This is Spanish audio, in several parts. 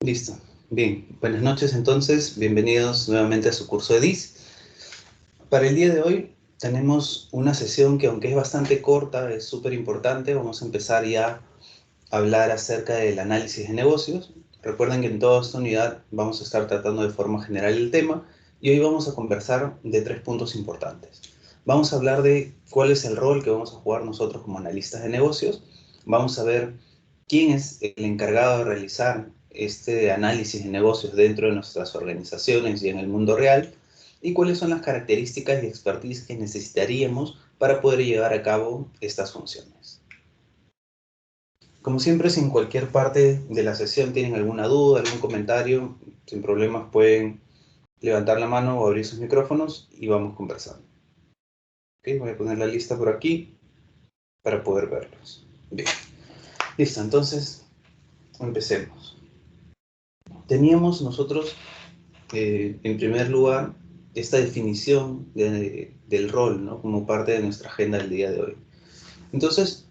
Listo. Bien, buenas noches entonces, bienvenidos nuevamente a su curso de DIS. Para el día de hoy tenemos una sesión que, aunque es bastante corta, es súper importante. Vamos a empezar ya a hablar acerca del análisis de negocios. Recuerden que en toda esta unidad vamos a estar tratando de forma general el tema y hoy vamos a conversar de 3 puntos importantes. Vamos a hablar de cuál es el rol que vamos a jugar nosotros como analistas de negocios. Vamos a ver quién es el encargado de realizar este análisis de negocios dentro de nuestras organizaciones y en el mundo real, y cuáles son las características y expertise que necesitaríamos para poder llevar a cabo estas funciones. Como siempre, si en cualquier parte de la sesión tienen alguna duda, algún comentario, sin problemas pueden levantar la mano o abrir sus micrófonos y vamos conversando. ¿Okay? Voy a poner la lista por aquí para poder verlos. Bien. Listo, entonces empecemos. Teníamos nosotros, en primer lugar, esta definición del rol, ¿no? Como parte de nuestra agenda del día de hoy. Entonces,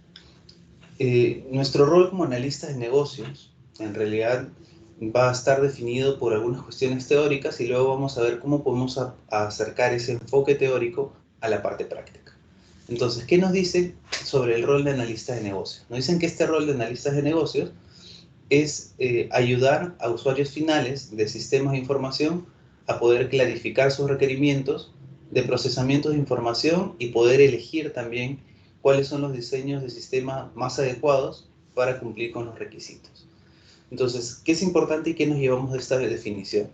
nuestro rol como analistas de negocios, en realidad, va a estar definido por algunas cuestiones teóricas y luego vamos a ver cómo podemos acercar ese enfoque teórico a la parte práctica. Entonces, ¿qué nos dice sobre el rol de analistas de negocios? Nos dicen que este rol de analistas de negocios es ayudar a usuarios finales de sistemas de información a poder clarificar sus requerimientos de procesamiento de información y poder elegir también cuáles son los diseños de sistema más adecuados para cumplir con los requisitos. Entonces, ¿qué es importante y qué nos llevamos de esta definición?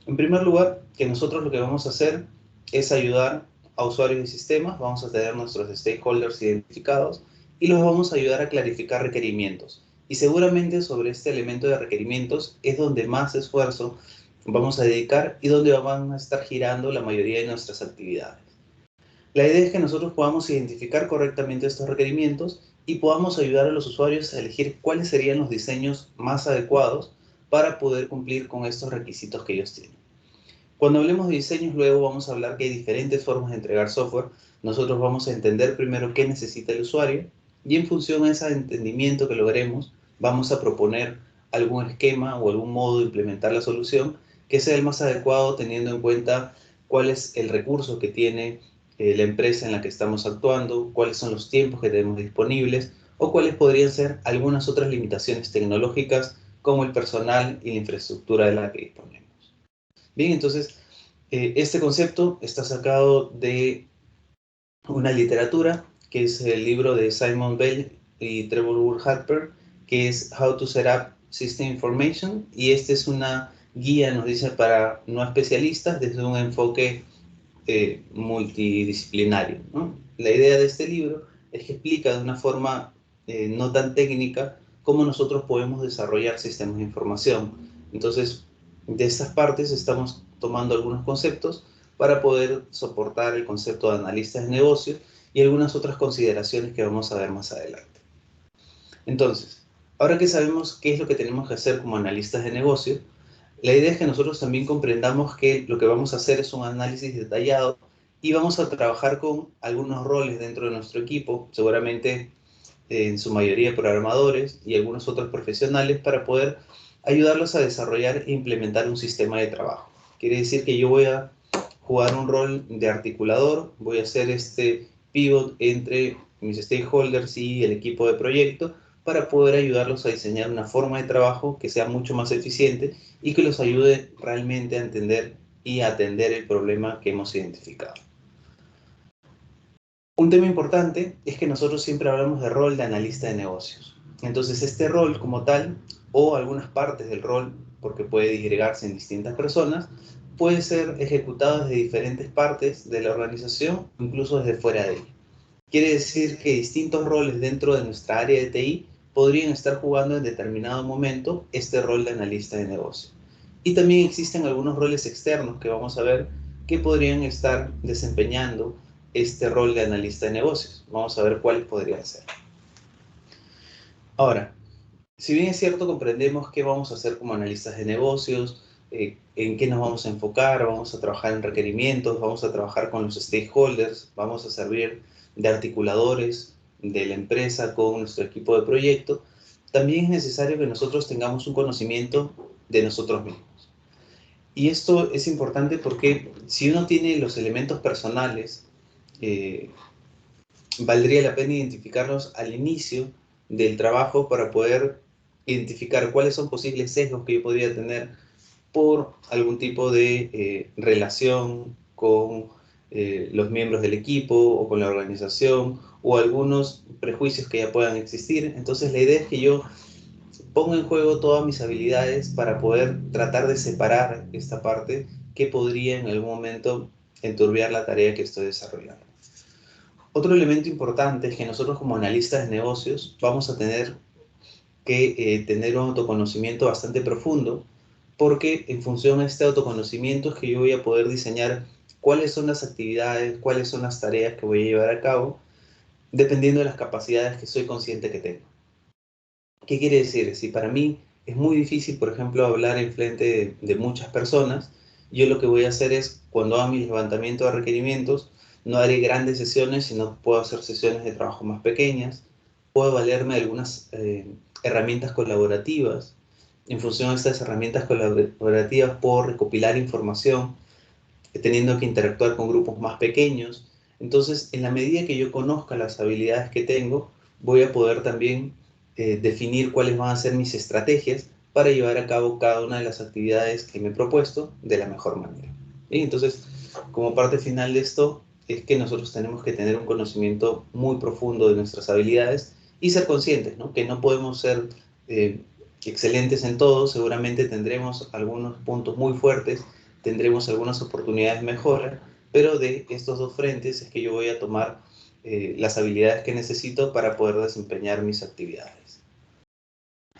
En primer lugar, que nosotros lo que vamos a hacer es ayudar a usuarios de sistemas, vamos a tener nuestros stakeholders identificados y los vamos a ayudar a clarificar requerimientos. Y seguramente sobre este elemento de requerimientos es donde más esfuerzo vamos a dedicar y donde van a estar girando la mayoría de nuestras actividades. La idea es que nosotros podamos identificar correctamente estos requerimientos y podamos ayudar a los usuarios a elegir cuáles serían los diseños más adecuados para poder cumplir con estos requisitos que ellos tienen. Cuando hablemos de diseños, luego vamos a hablar que hay diferentes formas de entregar software. Nosotros vamos a entender primero qué necesita el usuario y en función a ese entendimiento que logremos, vamos a proponer algún esquema o algún modo de implementar la solución que sea el más adecuado teniendo en cuenta cuál es el recurso que tiene la empresa en la que estamos actuando, cuáles son los tiempos que tenemos disponibles o cuáles podrían ser algunas otras limitaciones tecnológicas como el personal y la infraestructura de la que disponemos. Bien, entonces, este concepto está sacado de una literatura, que es el libro de Simon Bell y Trevor Wood-Harper, que es How to Set Up System Information, y esta es una guía, nos dice, para no especialistas desde un enfoque multidisciplinario, ¿no? La idea de este libro es que explica de una forma no tan técnica cómo nosotros podemos desarrollar sistemas de información. Entonces, de estas partes estamos tomando algunos conceptos para poder soportar el concepto de analistas de negocios y algunas otras consideraciones que vamos a ver más adelante. Entonces, ahora que sabemos qué es lo que tenemos que hacer como analistas de negocios, la idea es que nosotros también comprendamos que lo que vamos a hacer es un análisis detallado y vamos a trabajar con algunos roles dentro de nuestro equipo, seguramente en su mayoría programadores y algunos otros profesionales, para poder ayudarlos a desarrollar e implementar un sistema de trabajo. Quiere decir que yo voy a jugar un rol de articulador, voy a hacer este pivot entre mis stakeholders y el equipo de proyecto para poder ayudarlos a diseñar una forma de trabajo que sea mucho más eficiente y que los ayude realmente a entender y a atender el problema que hemos identificado. Un tema importante es que nosotros siempre hablamos de rol de analista de negocios. Entonces, este rol como tal, o algunas partes del rol, porque puede disgregarse en distintas personas, puede ser ejecutado desde diferentes partes de la organización, incluso desde fuera de ella. Quiere decir que distintos roles dentro de nuestra área de TI podrían estar jugando en determinado momento este rol de analista de negocio. Y también existen algunos roles externos que vamos a ver que podrían estar desempeñando este rol de analista de negocios. Vamos a ver cuáles podrían ser. Ahora, si bien es cierto, comprendemos qué vamos a hacer como analistas de negocios, en qué nos vamos a enfocar, vamos a trabajar en requerimientos, vamos a trabajar con los stakeholders, vamos a servir de articuladores de la empresa con nuestro equipo de proyecto, también es necesario que nosotros tengamos un conocimiento de nosotros mismos. Y esto es importante porque si uno tiene los elementos personales, valdría la pena identificarlos al inicio del trabajo para poder identificar cuáles son posibles sesgos que yo podría tener por algún tipo de relación con los miembros del equipo o con la organización o algunos prejuicios que ya puedan existir. Entonces la idea es que yo ponga en juego todas mis habilidades para poder tratar de separar esta parte que podría en algún momento enturbiar la tarea que estoy desarrollando. Otro elemento importante es que nosotros como analistas de negocios vamos a tener que tener un autoconocimiento bastante profundo, porque en función de este autoconocimiento es que yo voy a poder diseñar cuáles son las actividades, cuáles son las tareas que voy a llevar a cabo, dependiendo de las capacidades que soy consciente que tengo. ¿Qué quiere decir? Si para mí es muy difícil, por ejemplo, hablar en frente de muchas personas, yo lo que voy a hacer es, cuando haga mi levantamiento de requerimientos, no haré grandes sesiones, sino puedo hacer sesiones de trabajo más pequeñas, puedo valerme de algunas herramientas colaborativas. En función de estas herramientas colaborativas puedo recopilar información, teniendo que interactuar con grupos más pequeños. Entonces, en la medida que yo conozca las habilidades que tengo, voy a poder también definir cuáles van a ser mis estrategias para llevar a cabo cada una de las actividades que me he propuesto de la mejor manera. ¿Sí? Entonces, como parte final de esto, es que nosotros tenemos que tener un conocimiento muy profundo de nuestras habilidades y ser conscientes, ¿no? Que no podemos ser excelentes en todo, seguramente tendremos algunos puntos muy fuertes, tendremos algunas oportunidades de mejora, pero de estos dos frentes es que yo voy a tomar las habilidades que necesito para poder desempeñar mis actividades.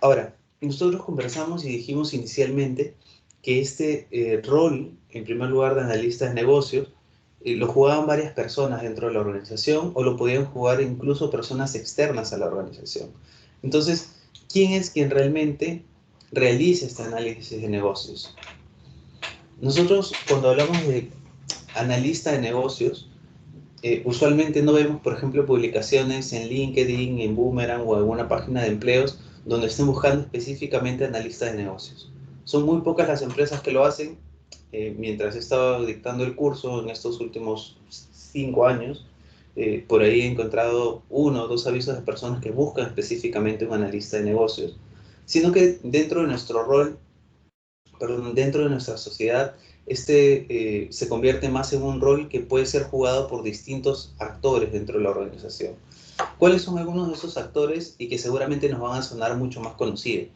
Ahora, nosotros conversamos y dijimos inicialmente que este rol, en primer lugar, de analista de negocios, lo jugaban varias personas dentro de la organización o lo podían jugar incluso personas externas a la organización. Entonces, ¿quién es quien realmente realiza este análisis de negocios? Nosotros, cuando hablamos de analista de negocios, usualmente no vemos, por ejemplo, publicaciones en LinkedIn, en Boomerang o alguna página de empleos donde estén buscando específicamente analistas de negocios. Son muy pocas las empresas que lo hacen. Mientras he estado dictando el curso en estos últimos 5 años, por ahí he encontrado 1 o 2 avisos de personas que buscan específicamente un analista de negocios, sino que dentro de nuestro rol, perdón, dentro de nuestra sociedad, se convierte más en un rol que puede ser jugado por distintos actores dentro de la organización. ¿Cuáles son algunos de esos actores y que seguramente nos van a sonar mucho más conocidos?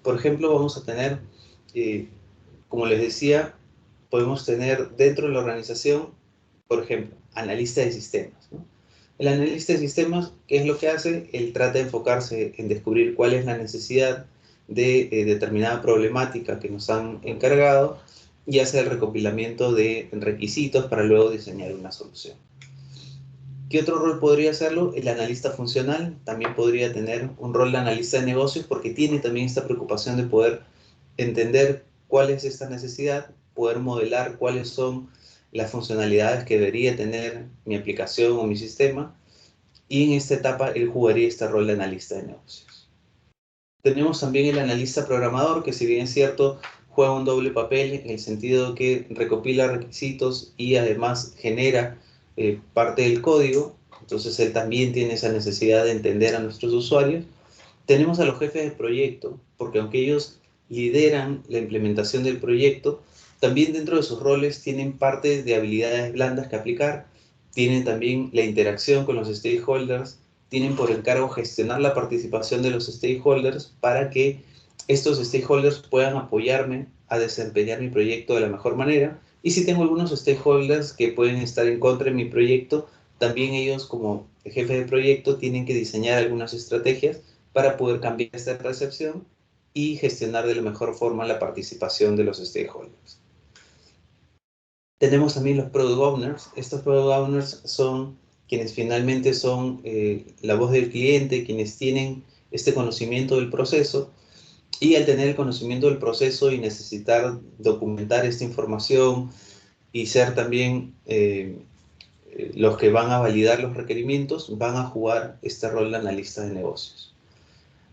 Por ejemplo, vamos a tener, como les decía, podemos tener dentro de la organización, por ejemplo, analista de sistemas, ¿no? El analista de sistemas, ¿qué es lo que hace? Él trata de enfocarse en descubrir cuál es la necesidad de determinada problemática que nos han encargado y hace el recopilamiento de requisitos para luego diseñar una solución. ¿Qué otro rol podría hacerlo? El analista funcional también podría tener un rol de analista de negocios porque tiene también esta preocupación de poder entender cuál es esta necesidad, poder modelar cuáles son las funcionalidades que debería tener mi aplicación o mi sistema, y en esta etapa él jugaría este rol de analista de negocios. Tenemos también el analista programador, que si bien es cierto, juega un doble papel en el sentido que recopila requisitos y además genera parte del código. Entonces él también tiene esa necesidad de entender a nuestros usuarios. Tenemos a los jefes de proyecto, porque aunque ellos lideran la implementación del proyecto, también dentro de sus roles tienen parte de habilidades blandas que aplicar, tienen también la interacción con los stakeholders, tienen por encargo gestionar la participación de los stakeholders para que estos stakeholders puedan apoyarme a desempeñar mi proyecto de la mejor manera. Y si tengo algunos stakeholders que pueden estar en contra de mi proyecto, también ellos como jefe de proyecto tienen que diseñar algunas estrategias para poder cambiar esta percepción y gestionar de la mejor forma la participación de los stakeholders. Tenemos también los Product Owners. Estos Product Owners son quienes finalmente son la voz del cliente, quienes tienen este conocimiento del proceso, y al tener el conocimiento del proceso y necesitar documentar esta información y ser también los que van a validar los requerimientos, van a jugar este rol de analista de negocios.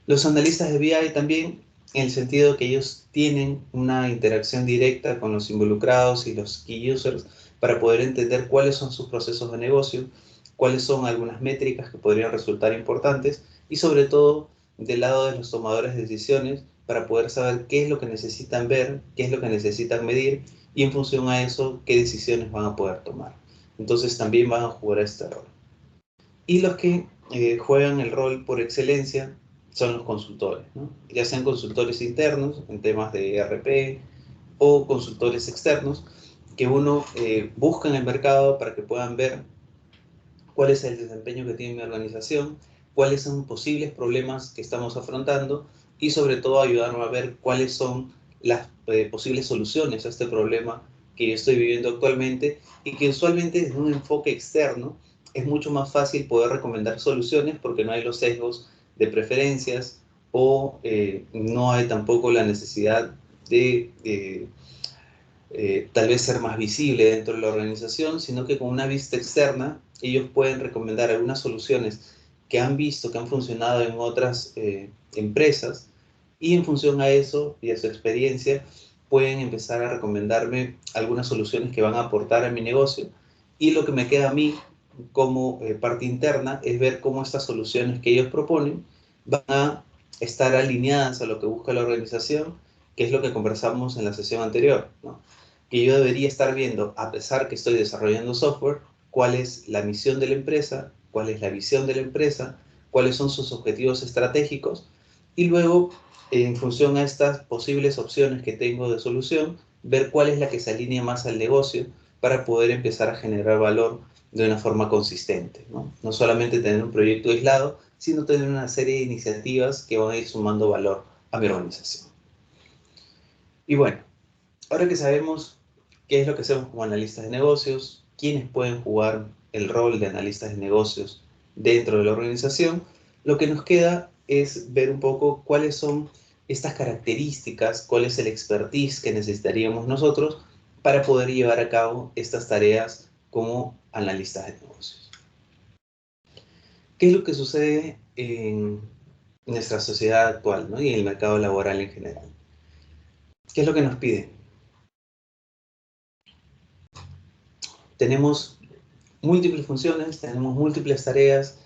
Los analistas de BI también en el sentido que ellos tienen una interacción directa con los involucrados y los key users para poder entender cuáles son sus procesos de negocio, cuáles son algunas métricas que podrían resultar importantes y sobre todo del lado de los tomadores de decisiones para poder saber qué es lo que necesitan ver, qué es lo que necesitan medir y en función a eso qué decisiones van a poder tomar. Entonces también van a jugar este rol. Y los que juegan el rol por excelencia son los consultores, ¿no? Ya sean consultores internos en temas de ERP o consultores externos que uno busca en el mercado para que puedan ver cuál es el desempeño que tiene mi organización, cuáles son posibles problemas que estamos afrontando y sobre todo ayudarnos a ver cuáles son las posibles soluciones a este problema que yo estoy viviendo actualmente y que usualmente desde un enfoque externo es mucho más fácil poder recomendar soluciones porque no hay los sesgos de preferencias o no hay tampoco la necesidad de tal vez ser más visible dentro de la organización, sino que con una vista externa ellos pueden recomendar algunas soluciones que han visto, que han funcionado en otras empresas y en función a eso y a su experiencia pueden empezar a recomendarme algunas soluciones que van a aportar a mi negocio y lo que me queda a mí como parte interna es ver cómo estas soluciones que ellos proponen van a estar alineadas a lo que busca la organización, que es lo que conversamos en la sesión anterior, ¿no? Que yo debería estar viendo, a pesar que estoy desarrollando software, cuál es la misión de la empresa, cuál es la visión de la empresa, cuáles son sus objetivos estratégicos, y luego, en función a estas posibles opciones que tengo de solución, ver cuál es la que se alinea más al negocio para poder empezar a generar valor de una forma consistente, ¿no? No solamente tener un proyecto aislado, sino tener una serie de iniciativas que van a ir sumando valor a mi organización. Y bueno, ahora que sabemos qué es lo que hacemos como analistas de negocios, quiénes pueden jugar el rol de analistas de negocios dentro de la organización, lo que nos queda es ver un poco cuáles son estas características, cuál es el expertise que necesitaríamos nosotros para poder llevar a cabo estas tareas como analistas de negocios. ¿Qué es lo que sucede en nuestra sociedad actual, ¿no? Y en el mercado laboral en general? ¿Qué es lo que nos piden? Tenemos múltiples funciones, tenemos múltiples tareas,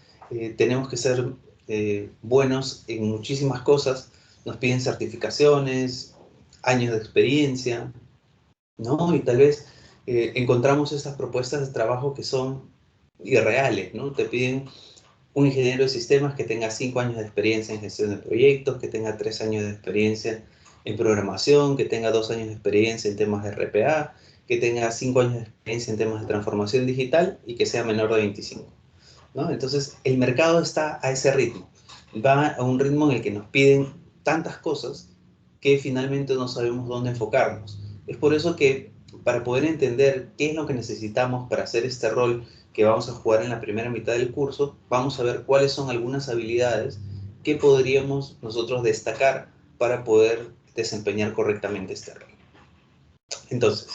tenemos que ser buenos en muchísimas cosas, nos piden certificaciones, años de experiencia, ¿no? Y tal vez encontramos estas propuestas de trabajo que son irreales, ¿no? Te piden un ingeniero de sistemas que tenga 5 años de experiencia en gestión de proyectos, que tenga 3 años de experiencia en programación, que tenga 2 años de experiencia en temas de RPA, que tenga 5 años de experiencia en temas de transformación digital y que sea menor de 25, ¿no? Entonces, el mercado está a ese ritmo. Va a un ritmo en el que nos piden tantas cosas que finalmente no sabemos dónde enfocarnos. Es por eso que para poder entender qué es lo que necesitamos para hacer este rol que vamos a jugar en la primera mitad del curso, vamos a ver cuáles son algunas habilidades que podríamos nosotros destacar para poder desempeñar correctamente este rol. Entonces,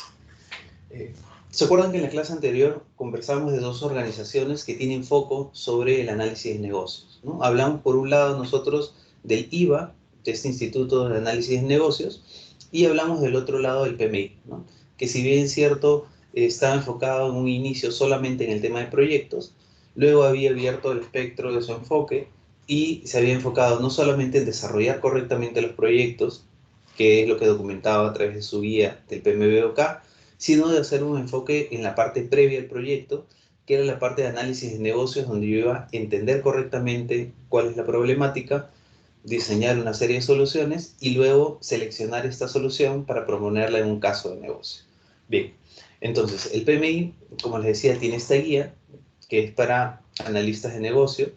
¿se acuerdan que en la clase anterior conversamos de dos organizaciones que tienen foco sobre el análisis de negocios, ¿no? Hablamos por un lado nosotros del IVA, de este Instituto de Análisis de Negocios, y hablamos del otro lado del PMI, ¿no? Que si bien es cierto, estaba enfocado en un inicio solamente en el tema de proyectos, luego había abierto el espectro de su enfoque y se había enfocado no solamente en desarrollar correctamente los proyectos, que es lo que documentaba a través de su guía del PMBOK, sino de hacer un enfoque en la parte previa al proyecto, que era la parte de análisis de negocios, donde yo iba a entender correctamente cuál es la problemática, diseñar una serie de soluciones y luego seleccionar esta solución para proponerla en un caso de negocio. Bien, entonces el PMI, como les decía, tiene esta guía que es para analistas de negocio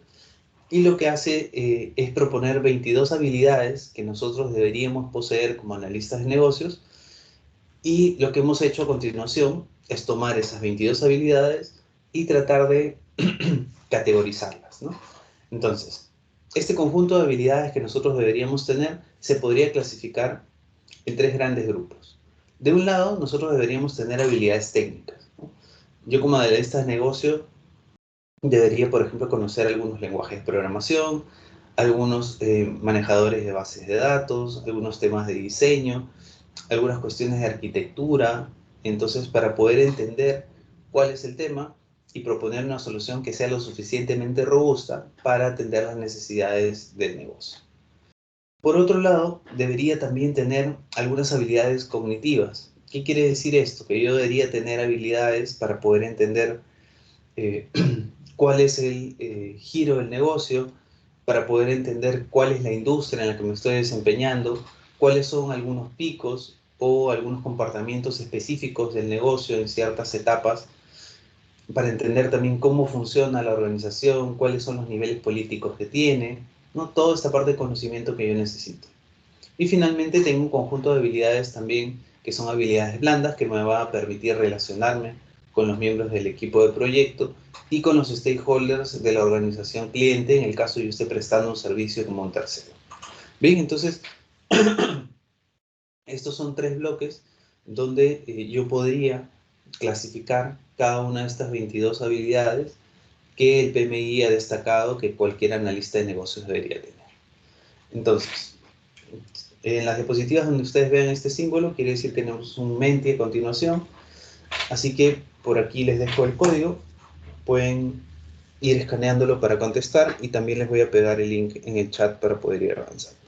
y lo que hace es proponer 22 habilidades que nosotros deberíamos poseer como analistas de negocios. Y lo que hemos hecho a continuación es tomar esas 22 habilidades y tratar de categorizarlas, ¿no? Entonces, este conjunto de habilidades que nosotros deberíamos tener se podría clasificar en tres grandes grupos. De un lado, nosotros deberíamos tener habilidades técnicas, ¿no? Yo como analista de negocio debería, por ejemplo, conocer algunos lenguajes de programación, algunos manejadores de bases de datos, algunos temas de diseño, algunas cuestiones de arquitectura. Entonces, para poder entender cuál es el tema y proponer una solución que sea lo suficientemente robusta para atender las necesidades del negocio. Por otro lado, debería también tener algunas habilidades cognitivas. ¿Qué quiere decir esto? Que yo debería tener habilidades para poder entender eh, cuál es el giro del negocio, para poder entender cuál es la industria en la que me estoy desempeñando, cuáles son algunos picos o algunos comportamientos específicos del negocio en ciertas etapas, para entender también cómo funciona la organización, cuáles son los niveles políticos que tiene, ¿no? Toda esta parte de conocimiento que yo necesito. Y finalmente tengo un conjunto de habilidades también que son habilidades blandas que me van a permitir relacionarme con los miembros del equipo de proyecto y con los stakeholders de la organización cliente en el caso de yo esté prestando un servicio como un tercero. Bien, entonces estos son 3 bloques donde yo podría clasificar cada una de estas 22 habilidades que el PMI ha destacado que cualquier analista de negocios debería tener. Entonces, en las diapositivas donde ustedes vean este símbolo, quiere decir que tenemos un Menti a continuación. Así que por aquí les dejo el código. Pueden ir escaneándolo para contestar y también les voy a pegar el link en el chat para poder ir avanzando.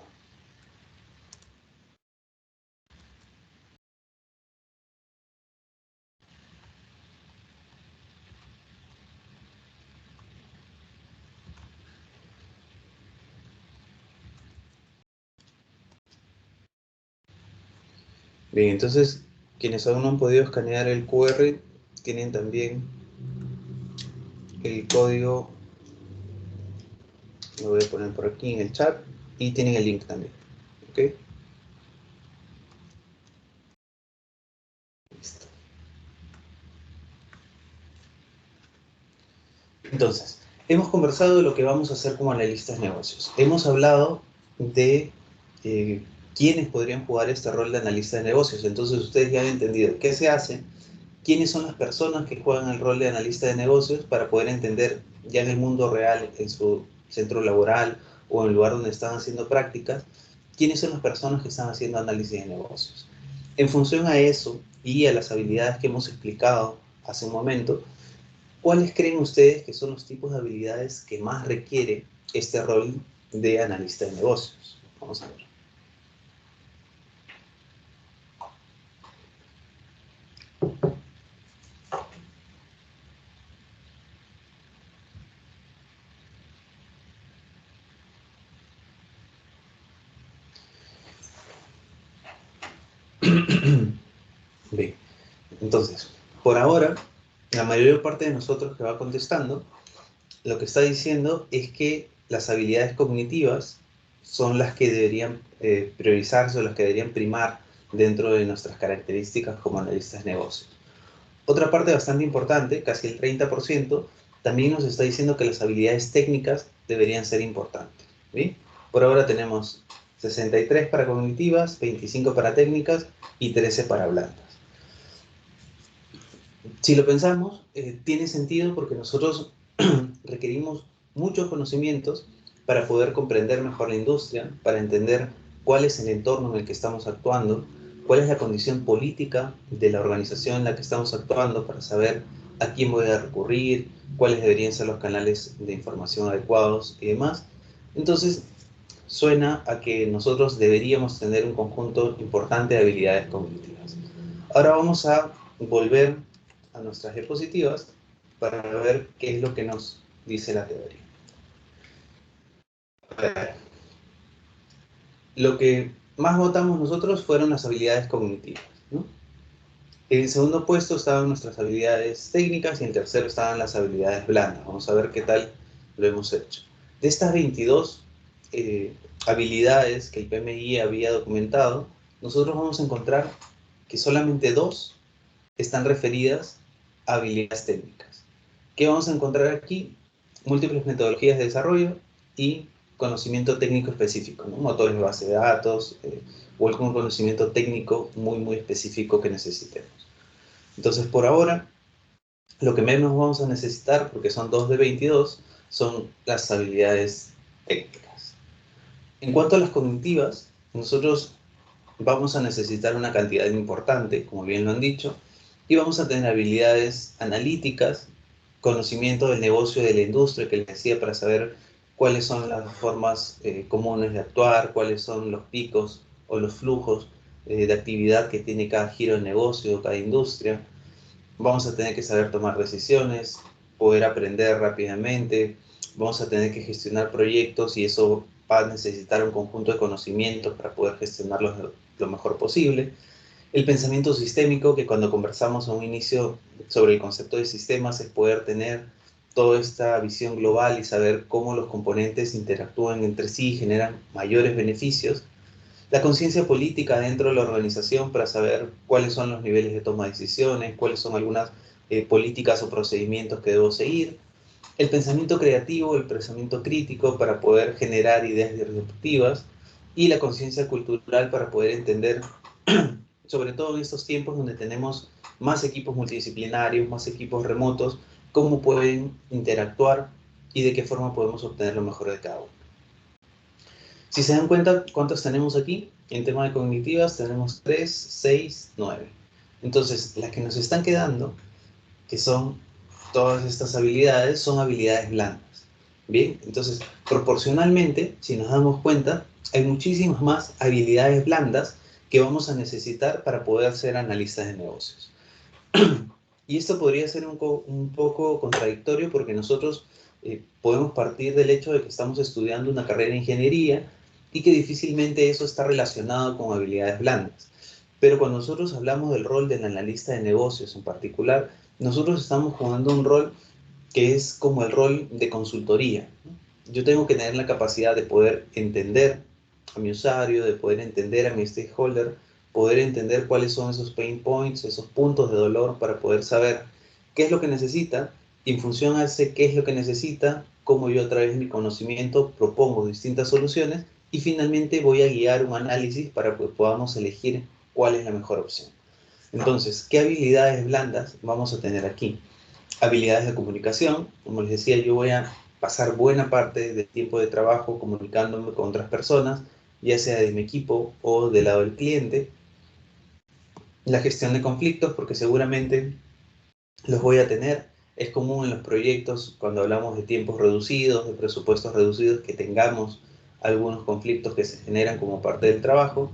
Bien, entonces quienes aún no han podido escanear el QR tienen también el código, lo voy a poner por aquí en el chat, y tienen el link también. ¿Ok? Listo. Entonces, hemos conversado de lo que vamos a hacer como analistas de negocios. Hemos hablado de quiénes podrían jugar este rol de analista de negocios. Entonces, ustedes ya han entendido qué se hace, quiénes son las personas que juegan el rol de analista de negocios para poder entender ya en el mundo real, en su centro laboral o en el lugar donde están haciendo prácticas, quiénes son las personas que están haciendo análisis de negocios. En función a eso y a las habilidades que hemos explicado hace un momento, ¿cuáles creen ustedes que son los tipos de habilidades que más requiere este rol de analista de negocios? Vamos a ver. Bien, entonces, por ahora, la mayor parte de nosotros que va contestando, lo que está diciendo es que las habilidades cognitivas son las que deberían priorizarse o las que deberían primar dentro de nuestras características como analistas de negocios. Otra parte bastante importante, casi el 30%, también nos está diciendo que las habilidades técnicas deberían ser importantes. ¿Sí? Por ahora tenemos 63 para cognitivas, 25 para técnicas y 13 para blandas. Si lo pensamos, tiene sentido porque nosotros requerimos muchos conocimientos para poder comprender mejor la industria, para entender cuál es el entorno en el que estamos actuando, cuál es la condición política de la organización en la que estamos actuando, para saber a quién voy a recurrir, cuáles deberían ser los canales de información adecuados y demás. Entonces, suena a que nosotros deberíamos tener un conjunto importante de habilidades cognitivas. Ahora vamos a volver a nuestras diapositivas para ver qué es lo que nos dice la teoría. Lo que más votamos nosotros fueron las habilidades cognitivas, ¿no? En el segundo puesto estaban nuestras habilidades técnicas y en tercero estaban las habilidades blandas. Vamos a ver qué tal lo hemos hecho. De estas 22 habilidades que el PMI había documentado, nosotros vamos a encontrar que solamente 2 están referidas a habilidades técnicas. ¿Qué vamos a encontrar aquí? Múltiples metodologías de desarrollo y conocimiento técnico específico, ¿no? Motores de base de datos o algún conocimiento técnico muy específico que necesitemos. Entonces, por ahora, lo que menos vamos a necesitar, porque son 2 de 22, son las habilidades técnicas. En cuanto a las cognitivas, nosotros vamos a necesitar una cantidad importante, como bien lo han dicho, y vamos a tener habilidades analíticas, conocimiento del negocio de la industria, que les decía, para saber cuáles son las formas comunes de actuar, cuáles son los picos o los flujos de actividad que tiene cada giro de negocio, cada industria. Vamos a tener que saber tomar decisiones, poder aprender rápidamente, vamos a tener que gestionar proyectos y eso va a necesitar un conjunto de conocimientos para poder gestionarlos lo mejor posible. El pensamiento sistémico, que cuando conversamos a un inicio sobre el concepto de sistemas, es poder tener toda esta visión global y saber cómo los componentes interactúan entre sí y generan mayores beneficios. La conciencia política dentro de la organización para saber cuáles son los niveles de toma de decisiones, cuáles son algunas políticas o procedimientos que debo seguir. El pensamiento creativo, el pensamiento crítico para poder generar ideas disruptivas. Y la conciencia cultural para poder entender, sobre todo en estos tiempos donde tenemos más equipos multidisciplinarios, más equipos remotos, cómo pueden interactuar y de qué forma podemos obtener lo mejor de cada uno. Si se dan cuenta, ¿cuántas tenemos aquí? En tema de cognitivas tenemos 3, 6, 9. Entonces, las que nos están quedando, que son todas estas habilidades, son habilidades blandas. Bien, entonces, proporcionalmente, si nos damos cuenta, hay muchísimas más habilidades blandas que vamos a necesitar para poder ser analistas de negocios. Y esto podría ser un poco contradictorio porque nosotros podemos partir del hecho de que estamos estudiando una carrera de ingeniería y que difícilmente eso está relacionado con habilidades blandas. Pero cuando nosotros hablamos del rol del analista de negocios en particular, nosotros estamos jugando un rol que es como el rol de consultoría. Yo tengo que tener la capacidad de poder entender a mi usuario, de poder entender a mi stakeholder, poder entender cuáles son esos pain points, esos puntos de dolor para poder saber qué es lo que necesita y en función a ese qué es lo que necesita, cómo yo a través de mi conocimiento propongo distintas soluciones y finalmente voy a guiar un análisis para que podamos elegir cuál es la mejor opción. Entonces, ¿qué habilidades blandas vamos a tener aquí? Habilidades de comunicación, como les decía, yo voy a pasar buena parte del tiempo de trabajo comunicándome con otras personas, ya sea de mi equipo o del lado del cliente. La gestión de conflictos, porque seguramente los voy a tener. Es común en los proyectos, cuando hablamos de tiempos reducidos, de presupuestos reducidos, que tengamos algunos conflictos que se generan como parte del trabajo.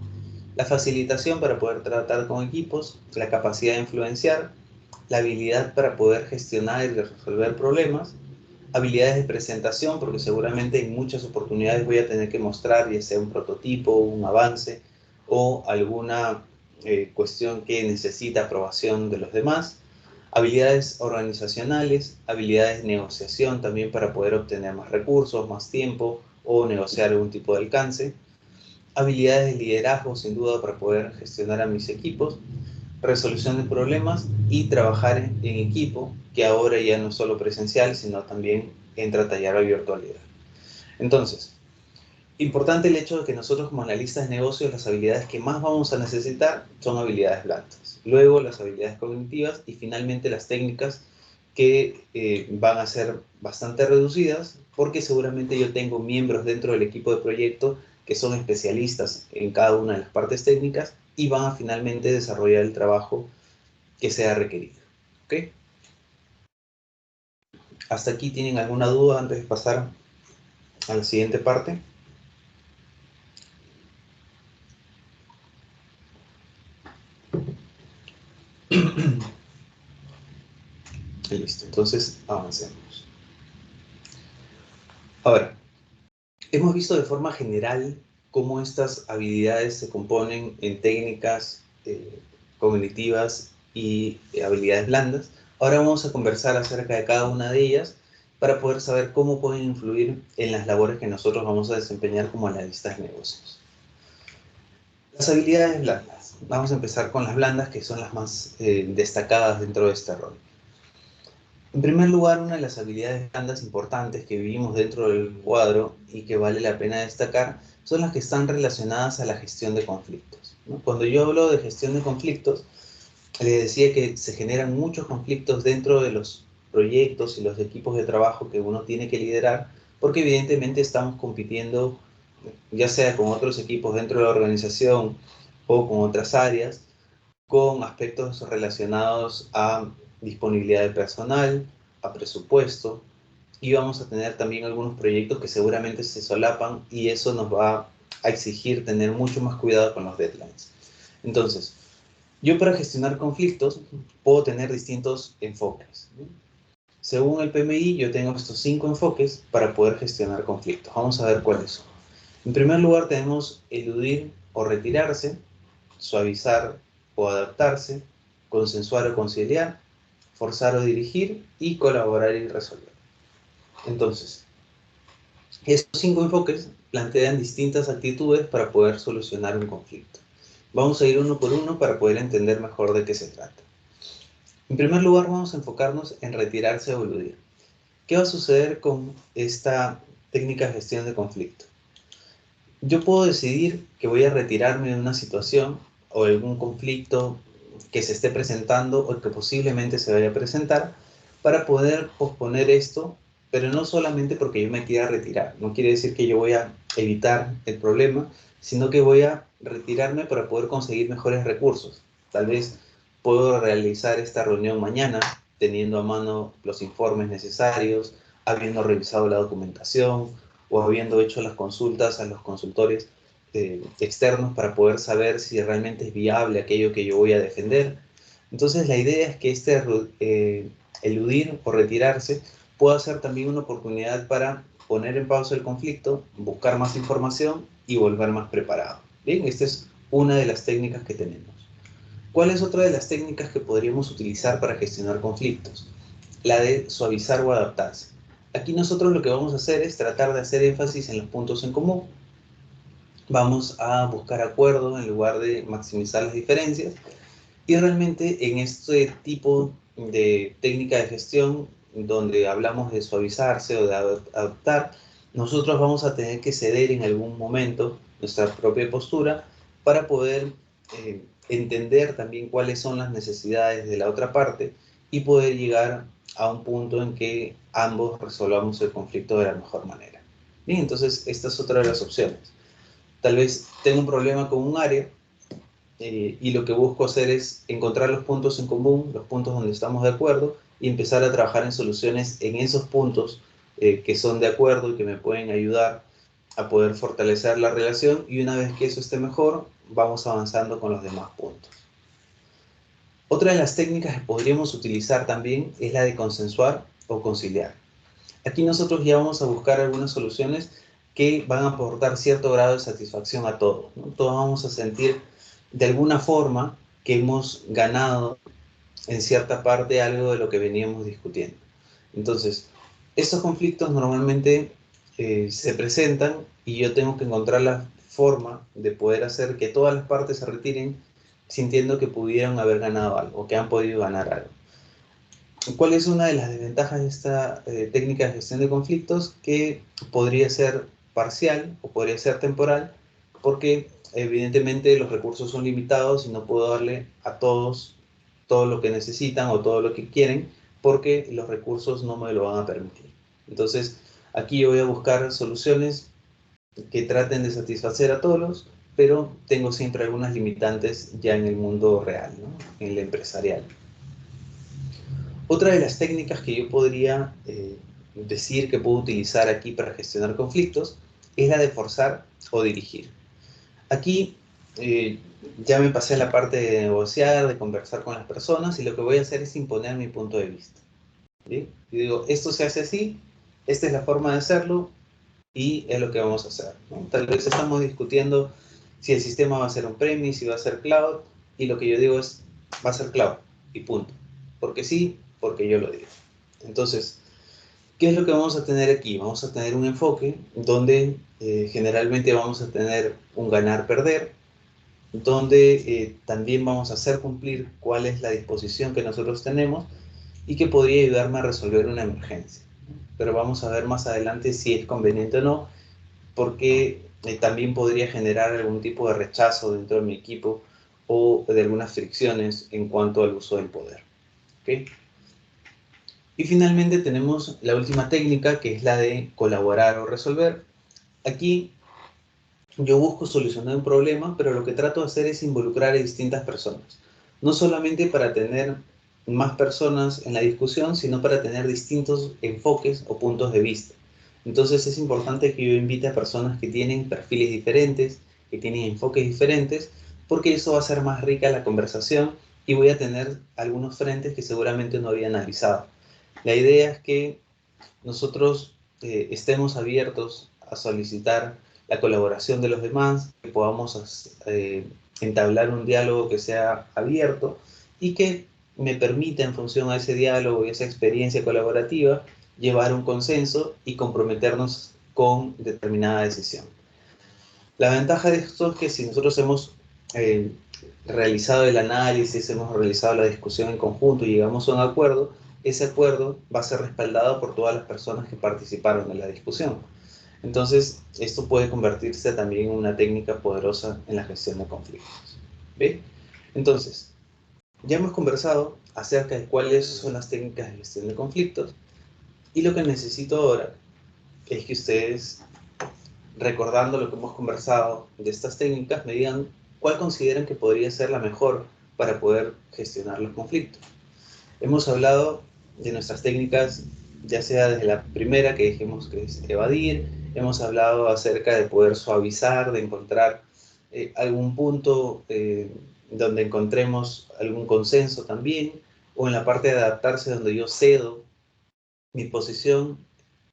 La facilitación para poder tratar con equipos, la capacidad de influenciar, la habilidad para poder gestionar y resolver problemas, habilidades de presentación, porque seguramente en muchas oportunidades voy a tener que mostrar ya sea un prototipo, un avance o alguna cuestión que necesita aprobación de los demás, habilidades organizacionales, habilidades de negociación también para poder obtener más recursos, más tiempo o negociar algún tipo de alcance, habilidades de liderazgo sin duda para poder gestionar a mis equipos, resolución de problemas y trabajar en equipo, que ahora ya no es solo presencial, sino también entra a tallar a virtualidad. Entonces, importante el hecho de que nosotros como analistas de negocios las habilidades que más vamos a necesitar son habilidades blandas. Luego las habilidades cognitivas y finalmente las técnicas que van a ser bastante reducidas porque seguramente yo tengo miembros dentro del equipo de proyecto que son especialistas en cada una de las partes técnicas y van a finalmente desarrollar el trabajo que sea requerido. ¿Ok? ¿Hasta aquí tienen alguna duda antes de pasar a la siguiente parte? Listo, entonces avancemos. Ahora, hemos visto de forma general cómo estas habilidades se componen en técnicas cognitivas y habilidades blandas. Ahora vamos a conversar acerca de cada una de ellas para poder saber cómo pueden influir en las labores que nosotros vamos a desempeñar como analistas de negocios. Las habilidades blandas. Vamos a empezar con las blandas, que son las más destacadas dentro de este rol. En primer lugar, una de las habilidades blandas importantes que vivimos dentro del cuadro y que vale la pena destacar son las que están relacionadas a la gestión de conflictos, ¿no? Cuando yo hablo de gestión de conflictos, les decía que se generan muchos conflictos dentro de los proyectos y los equipos de trabajo que uno tiene que liderar, porque evidentemente estamos compitiendo ya sea con otros equipos dentro de la organización o con otras áreas, con aspectos relacionados a disponibilidad de personal, a presupuesto, y vamos a tener también algunos proyectos que seguramente se solapan y eso nos va a exigir tener mucho más cuidado con los deadlines. Entonces, yo para gestionar conflictos puedo tener distintos enfoques. Según el PMI, yo tengo estos 5 enfoques para poder gestionar conflictos. Vamos a ver cuáles son. En primer lugar tenemos eludir o retirarse, suavizar o adaptarse, consensuar o conciliar, forzar o dirigir y colaborar y resolver. Entonces, estos 5 enfoques plantean distintas actitudes para poder solucionar un conflicto. Vamos a ir uno por uno para poder entender mejor de qué se trata. En primer lugar, vamos a enfocarnos en retirarse o eludir. ¿Qué va a suceder con esta técnica de gestión de conflicto? Yo puedo decidir que voy a retirarme de una situación o de algún conflicto que se esté presentando o que posiblemente se vaya a presentar para poder posponer esto, pero no solamente porque yo me quiera retirar. No quiere decir que yo voy a evitar el problema, sino que voy a retirarme para poder conseguir mejores recursos. Tal vez puedo realizar esta reunión mañana teniendo a mano los informes necesarios, habiendo revisado la documentación, o habiendo hecho las consultas a los consultores externos para poder saber si realmente es viable aquello que yo voy a defender. Entonces la idea es que eludir o retirarse pueda ser también una oportunidad para poner en pausa el conflicto, buscar más información y volver más preparado. Bien, esta es una de las técnicas que tenemos. ¿Cuál es otra de las técnicas que podríamos utilizar para gestionar conflictos? La de suavizar o adaptarse. Aquí nosotros lo que vamos a hacer es tratar de hacer énfasis en los puntos en común. Vamos a buscar acuerdos en lugar de maximizar las diferencias. Y realmente en este tipo de técnica de gestión, donde hablamos de suavizarse o de adaptar, nosotros vamos a tener que ceder en algún momento nuestra propia postura para poder entender también cuáles son las necesidades de la otra parte y poder llegar a un punto en que ambos resolvamos el conflicto de la mejor manera. Bien, entonces esta es otra de las opciones. Tal vez tengo un problema con un área y lo que busco hacer es encontrar los puntos en común, los puntos donde estamos de acuerdo y empezar a trabajar en soluciones en esos puntos que son de acuerdo y que me pueden ayudar a poder fortalecer la relación, y una vez que eso esté mejor, vamos avanzando con los demás puntos. Otra de las técnicas que podríamos utilizar también es la de consensuar o conciliar. Aquí nosotros ya vamos a buscar algunas soluciones que van a aportar cierto grado de satisfacción a todos, ¿no? Todos vamos a sentir de alguna forma que hemos ganado en cierta parte algo de lo que veníamos discutiendo. Entonces, estos conflictos normalmente se presentan y yo tengo que encontrar la forma de poder hacer que todas las partes se retiren sintiendo que pudieron haber ganado algo o que han podido ganar algo. ¿Cuál es una de las desventajas de esta técnica de gestión de conflictos? Que podría ser parcial o podría ser temporal, porque evidentemente los recursos son limitados y no puedo darle a todos todo lo que necesitan o todo lo que quieren, porque los recursos no me lo van a permitir. Entonces, aquí yo voy a buscar soluciones que traten de satisfacer a todos, pero tengo siempre algunas limitantes ya en el mundo real, ¿no? En el empresarial. Otra de las técnicas que yo podría decir que puedo utilizar aquí para gestionar conflictos es la de forzar o dirigir. Aquí ya me pasé a la parte de negociar, de conversar con las personas, y lo que voy a hacer es imponer mi punto de vista. ¿Sí? Yo digo, esto se hace así, esta es la forma de hacerlo y es lo que vamos a hacer, ¿no? Tal vez estamos discutiendo si el sistema va a ser on-premise, si va a ser cloud, y lo que yo digo es, va a ser cloud y punto. Porque sí, porque yo lo digo. Entonces, ¿qué es lo que vamos a tener aquí? Vamos a tener un enfoque donde generalmente vamos a tener un ganar-perder, donde también vamos a hacer cumplir cuál es la disposición que nosotros tenemos y que podría ayudarme a resolver una emergencia. Pero vamos a ver más adelante si es conveniente o no, porque también podría generar algún tipo de rechazo dentro de mi equipo o de algunas fricciones en cuanto al uso del poder. ¿Okay? Y finalmente tenemos la última técnica, que es la de colaborar o resolver. Aquí yo busco solucionar un problema, pero lo que trato de hacer es involucrar a distintas personas. No solamente para tener más personas en la discusión, sino para tener distintos enfoques o puntos de vista. Entonces es importante que yo invite a personas que tienen perfiles diferentes, que tienen enfoques diferentes, porque eso va a hacer más rica la conversación y voy a tener algunos frentes que seguramente no había analizado. La idea es que nosotros estemos abiertos a solicitar la colaboración de los demás, que podamos entablar un diálogo que sea abierto y que me permita, en función a ese diálogo y esa experiencia colaborativa, llevar un consenso y comprometernos con determinada decisión. La ventaja de esto es que si nosotros hemos eh, realizado el análisis, hemos realizado la discusión en conjunto y llegamos a un acuerdo, ese acuerdo va a ser respaldado por todas las personas que participaron en la discusión. Entonces, esto puede convertirse también en una técnica poderosa en la gestión de conflictos. ¿Ve? Entonces, ya hemos conversado acerca de cuáles son las técnicas de gestión de conflictos y lo que necesito ahora es que ustedes, recordando lo que hemos conversado de estas técnicas, me digan cuál consideran que podría ser la mejor para poder gestionar los conflictos. Hemos hablado de nuestras técnicas, ya sea desde la primera que dijimos que es evadir, hemos hablado acerca de poder suavizar, de encontrar algún punto donde encontremos algún consenso también, o en la parte de adaptarse donde yo cedo mi posición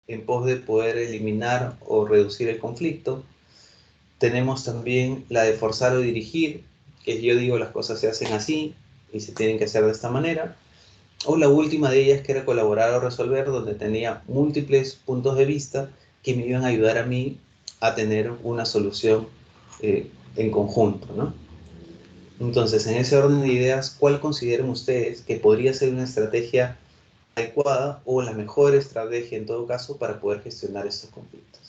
en pos de poder eliminar o reducir el conflicto. Tenemos también la de forzar o dirigir, que yo digo las cosas se hacen así y se tienen que hacer de esta manera. O la última de ellas, que era colaborar o resolver, donde tenía múltiples puntos de vista que me iban a ayudar a mí a tener una solución en conjunto, ¿no? Entonces, en ese orden de ideas, ¿cuál consideran ustedes que podría ser una estrategia adecuada o la mejor estrategia en todo caso para poder gestionar estos conflictos?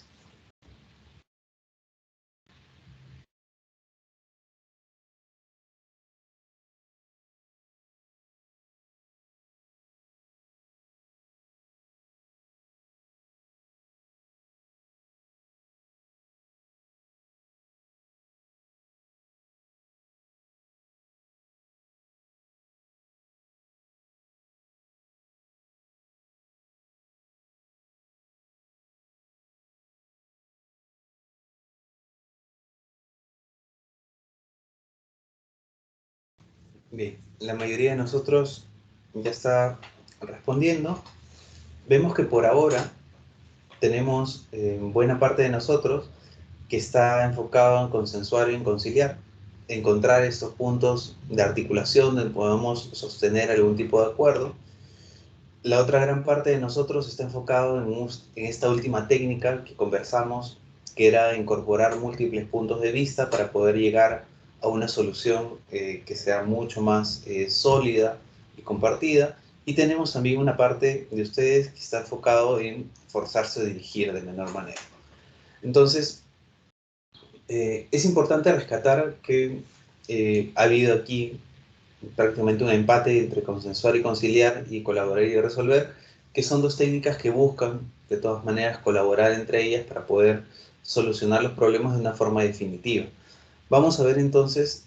Bien, la mayoría de nosotros ya está respondiendo. Vemos que por ahora tenemos buena parte de nosotros que está enfocado en consensuar y en conciliar, encontrar estos puntos de articulación donde podamos sostener algún tipo de acuerdo. La otra gran parte de nosotros está enfocado en esta última técnica que conversamos, que era incorporar múltiples puntos de vista para poder llegar a una solución que sea mucho más sólida y compartida. Y tenemos también una parte de ustedes que está enfocado en forzarse a dirigir de menor manera. Entonces, es importante rescatar que ha habido aquí prácticamente un empate entre consensuar y conciliar y colaborar y resolver, que son dos técnicas que buscan de todas maneras colaborar entre ellas para poder solucionar los problemas de una forma definitiva. Vamos a ver entonces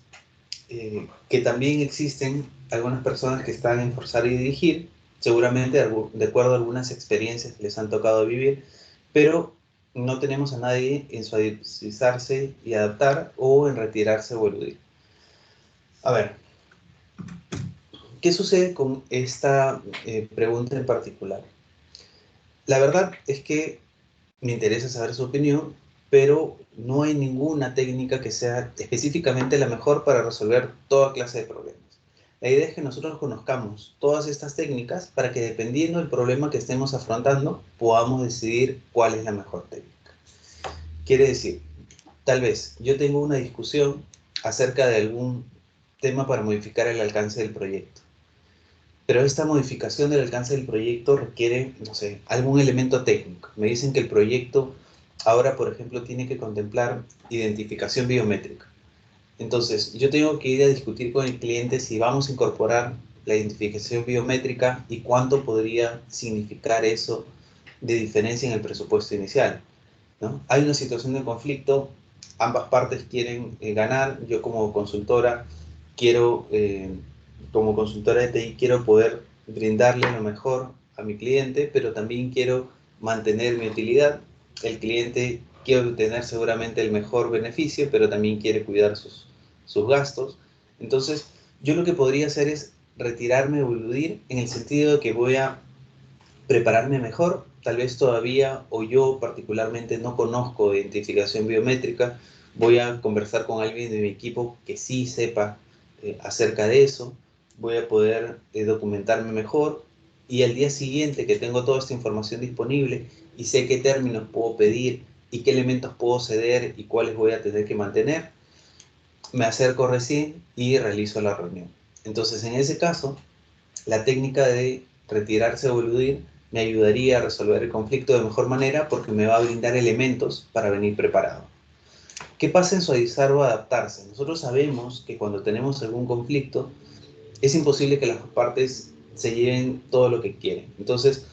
que también existen algunas personas que están en forzar y dirigir, seguramente de acuerdo a algunas experiencias que les han tocado vivir, pero no tenemos a nadie en suavizarse y adaptar o en retirarse o eludir. A ver, ¿qué sucede con esta pregunta en particular? La verdad es que me interesa saber su opinión, pero no hay ninguna técnica que sea específicamente la mejor para resolver toda clase de problemas. La idea es que nosotros conozcamos todas estas técnicas para que, dependiendo del problema que estemos afrontando, podamos decidir cuál es la mejor técnica. Quiere decir, tal vez yo tengo una discusión acerca de algún tema para modificar el alcance del proyecto. Pero esta modificación del alcance del proyecto requiere, no sé, algún elemento técnico. Me dicen que el proyecto ahora, por ejemplo, tiene que contemplar identificación biométrica. Entonces, yo tengo que ir a discutir con el cliente si vamos a incorporar la identificación biométrica y cuánto podría significar eso de diferencia en el presupuesto inicial, ¿no? Hay una situación de conflicto ambas partes quieren ganar. Yo como consultora quiero, como consultora de TI, quiero poder brindarle lo mejor a mi cliente, pero también quiero mantener mi utilidad. El cliente quiere obtener seguramente el mejor beneficio, pero también quiere cuidar sus gastos. Entonces, yo lo que podría hacer es retirarme o eludir en el sentido de que voy a prepararme mejor. Tal vez todavía, o yo particularmente, no conozco de identificación biométrica. Voy a conversar con alguien de mi equipo que sí sepa acerca de eso. Voy a poder documentarme mejor, y al día siguiente que tengo toda esta información disponible y sé qué términos puedo pedir y qué elementos puedo ceder y cuáles voy a tener que mantener, me acerco recién y realizo la reunión. Entonces, en ese caso, la técnica de retirarse o eludir me ayudaría a resolver el conflicto de mejor manera, porque me va a brindar elementos para venir preparado. ¿Qué pasa en suavizar o adaptarse? Nosotros sabemos que cuando tenemos algún conflicto es imposible que las partes se lleven todo lo que quieren. Entonces,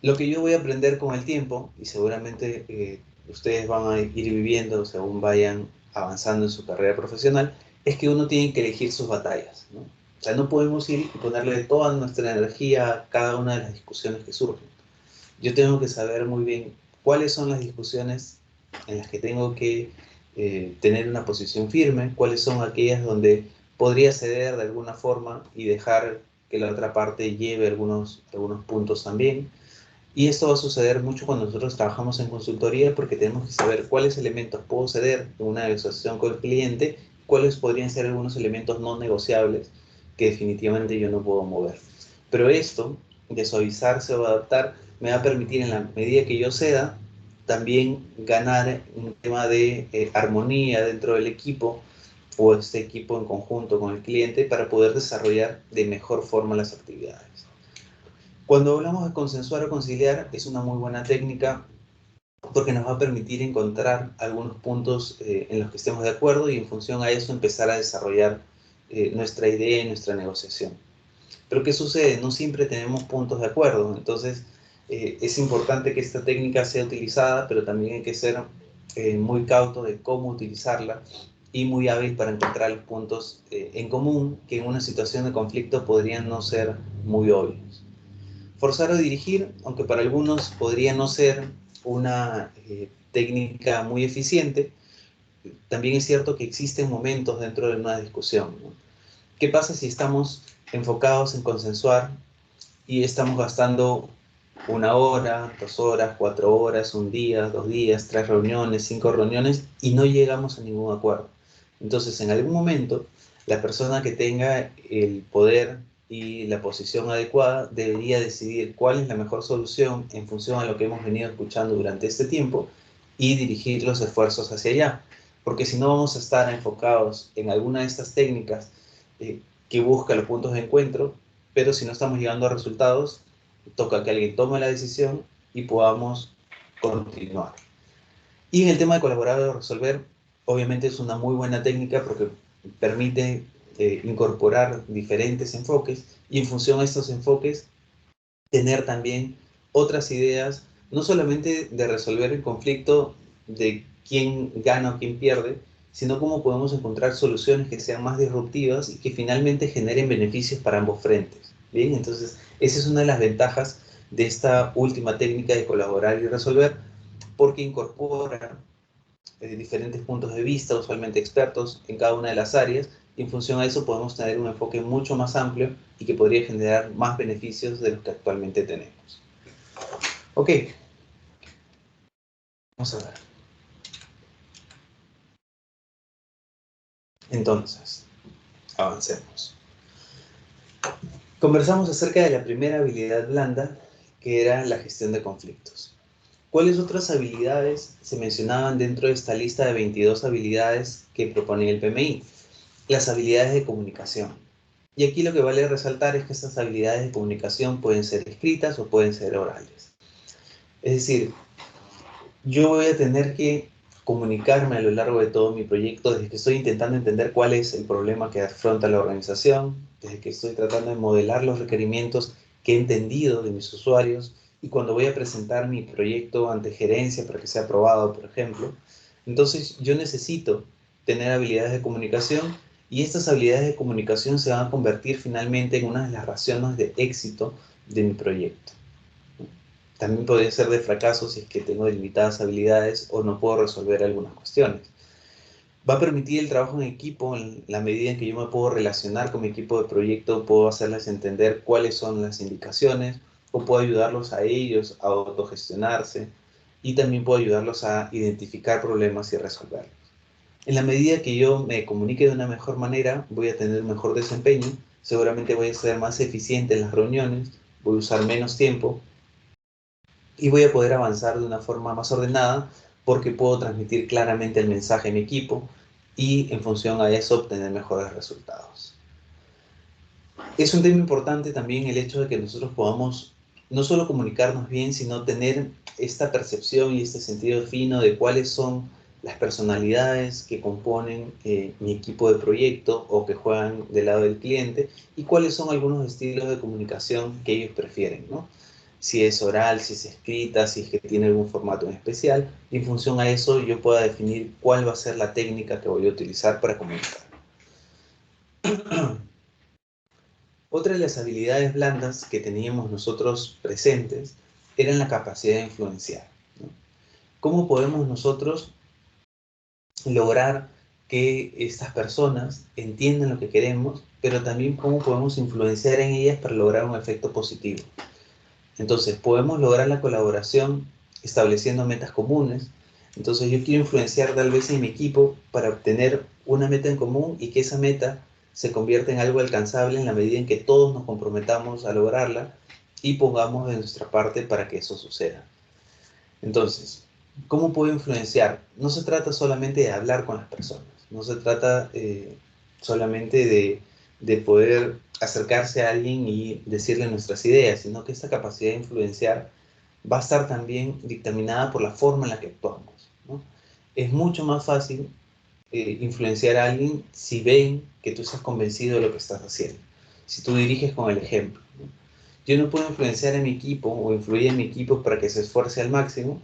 lo que yo voy a aprender con el tiempo, y seguramente ustedes van a ir viviendo según vayan avanzando en su carrera profesional, es que uno tiene que elegir sus batallas, ¿no? O sea, no podemos ir y ponerle toda nuestra energía a cada una de las discusiones que surgen. Yo tengo que saber muy bien cuáles son las discusiones en las que tengo que tener una posición firme, cuáles son aquellas donde podría ceder de alguna forma y dejar que la otra parte lleve algunos puntos también. Y esto va a suceder mucho cuando nosotros trabajamos en consultoría, porque tenemos que saber cuáles elementos puedo ceder en una negociación con el cliente, cuáles podrían ser algunos elementos no negociables que definitivamente yo no puedo mover. Pero esto de suavizarse o adaptar me va a permitir, en la medida que yo ceda, también ganar un tema de armonía dentro del equipo, o este equipo en conjunto con el cliente, para poder desarrollar de mejor forma las actividades. Cuando hablamos de consensuar o conciliar, es una muy buena técnica, porque nos va a permitir encontrar algunos puntos en los que estemos de acuerdo, y en función a eso empezar a desarrollar nuestra idea y nuestra negociación. Pero ¿qué sucede? No siempre tenemos puntos de acuerdo. Entonces, es importante que esta técnica sea utilizada, pero también hay que ser muy cauto de cómo utilizarla, y muy hábil para encontrar los puntos en común, que en una situación de conflicto podrían no ser muy obvios. Forzar o dirigir, aunque para algunos podría no ser una técnica muy eficiente, también es cierto que existen momentos dentro de una discusión, ¿no? ¿Qué pasa si estamos enfocados en consensuar y estamos gastando 1 hora, 2 horas, 4 horas, un día, 2 días, 3 reuniones, 5 reuniones, y no llegamos a ningún acuerdo? Entonces, en algún momento, la persona que tenga el poder y la posición adecuada debería decidir cuál es la mejor solución en función a lo que hemos venido escuchando durante este tiempo, y dirigir los esfuerzos hacia allá. Porque si no, vamos a estar enfocados en alguna de estas técnicas que busca los puntos de encuentro, pero si no estamos llegando a resultados, toca que alguien tome la decisión y podamos continuar. Y en el tema de colaborar o resolver, obviamente es una muy buena técnica, porque permite incorporar diferentes enfoques, y en función a estos enfoques tener también otras ideas, no solamente de resolver el conflicto de quién gana o quién pierde, sino cómo podemos encontrar soluciones que sean más disruptivas y que finalmente generen beneficios para ambos frentes. Bien, entonces esa es una de las ventajas de esta última técnica de colaborar y resolver, porque incorpora diferentes puntos de vista, usualmente expertos en cada una de las áreas, y en función a eso podemos tener un enfoque mucho más amplio y que podría generar más beneficios de los que actualmente tenemos. Ok, vamos a ver. Entonces, avancemos. Conversamos acerca de la primera habilidad blanda, que era la gestión de conflictos. ¿Cuáles otras habilidades se mencionaban dentro de esta lista de 22 habilidades que proponía el PMI? Las habilidades de comunicación. Y aquí lo que vale resaltar es que estas habilidades de comunicación pueden ser escritas o pueden ser orales. Es decir, yo voy a tener que comunicarme a lo largo de todo mi proyecto, desde que estoy intentando entender cuál es el problema que afronta la organización, desde que estoy tratando de modelar los requerimientos que he entendido de mis usuarios, y cuando voy a presentar mi proyecto ante gerencia para que sea aprobado, por ejemplo. Entonces yo necesito tener habilidades de comunicación y estas habilidades de comunicación se van a convertir finalmente en una de las razones de éxito de mi proyecto. También podría ser de fracaso si es que tengo limitadas habilidades o no puedo resolver algunas cuestiones. Va a permitir el trabajo en equipo en la medida en que yo me puedo relacionar con mi equipo de proyecto, puedo hacerles entender cuáles son las indicaciones o puedo ayudarlos a ellos a autogestionarse y también puedo ayudarlos a identificar problemas y resolverlos. En la medida que yo me comunique de una mejor manera, voy a tener un mejor desempeño, seguramente voy a ser más eficiente en las reuniones, voy a usar menos tiempo y voy a poder avanzar de una forma más ordenada porque puedo transmitir claramente el mensaje a mi equipo y en función a eso obtener mejores resultados. Es un tema importante también el hecho de que nosotros podamos no solo comunicarnos bien, sino tener esta percepción y este sentido fino de cuáles son las personalidades que componen mi equipo de proyecto o que juegan del lado del cliente y cuáles son algunos estilos de comunicación que ellos prefieren, ¿no? Si es oral, si es escrita, si es que tiene algún formato en especial, y en función a eso yo pueda definir cuál va a ser la técnica que voy a utilizar para comunicar. Otra de las habilidades blandas que teníamos nosotros presentes era la capacidad de influenciar, ¿no? ¿Cómo podemos nosotros lograr que estas personas entiendan lo que queremos, pero también cómo podemos influenciar en ellas para lograr un efecto positivo? Entonces, podemos lograr la colaboración estableciendo metas comunes. Entonces, yo quiero influenciar tal vez en mi equipo para obtener una meta en común y que esa meta se convierta en algo alcanzable en la medida en que todos nos comprometamos a lograrla y pongamos de nuestra parte para que eso suceda. Entonces, ¿cómo puedo influenciar? No se trata solamente de hablar con las personas, no se trata solamente de poder acercarse a alguien y decirle nuestras ideas, sino que esta capacidad de influenciar va a estar también dictaminada por la forma en la que actuamos, ¿no? Es mucho más fácil influenciar a alguien si ven que tú estás convencido de lo que estás haciendo, si tú diriges con el ejemplo, ¿no? Yo no puedo influenciar a mi equipo o influir en mi equipo para que se esfuerce al máximo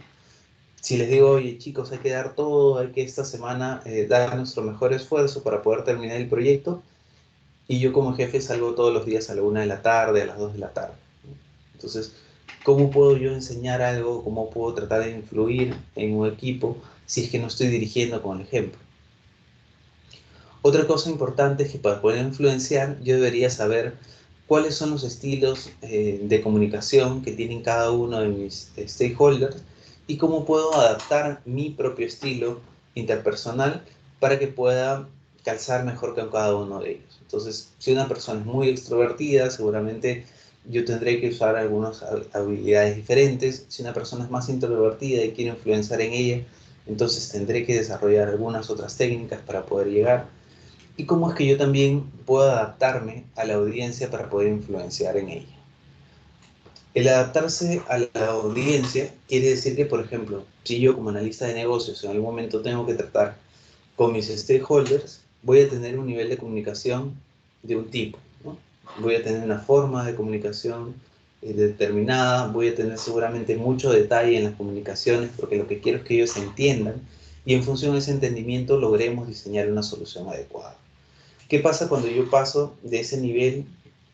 si les digo, oye chicos, hay que dar todo, hay que esta semana dar nuestro mejor esfuerzo para poder terminar el proyecto, y yo como jefe salgo todos los días a la 1 de la tarde, a las 2 de la tarde. Entonces, ¿cómo puedo yo enseñar algo? ¿Cómo puedo tratar de influir en un equipo si es que no estoy dirigiendo con el ejemplo? Otra cosa importante es que para poder influenciar, yo debería saber cuáles son los estilos de comunicación que tienen cada uno de mis stakeholders y cómo puedo adaptar mi propio estilo interpersonal para que pueda calzar mejor con cada uno de ellos. Entonces, si una persona es muy extrovertida, seguramente yo tendré que usar algunas habilidades diferentes. Si una persona es más introvertida y quiero influenciar en ella, entonces tendré que desarrollar algunas otras técnicas para poder llegar. Y cómo es que yo también puedo adaptarme a la audiencia para poder influenciar en ella. El adaptarse a la audiencia quiere decir que, por ejemplo, si yo como analista de negocios en algún momento tengo que tratar con mis stakeholders, voy a tener un nivel de comunicación de un tipo, ¿no? Voy a tener una forma de comunicación determinada, voy a tener seguramente mucho detalle en las comunicaciones porque lo que quiero es que ellos entiendan y en función de ese entendimiento logremos diseñar una solución adecuada. ¿Qué pasa cuando yo paso de ese nivel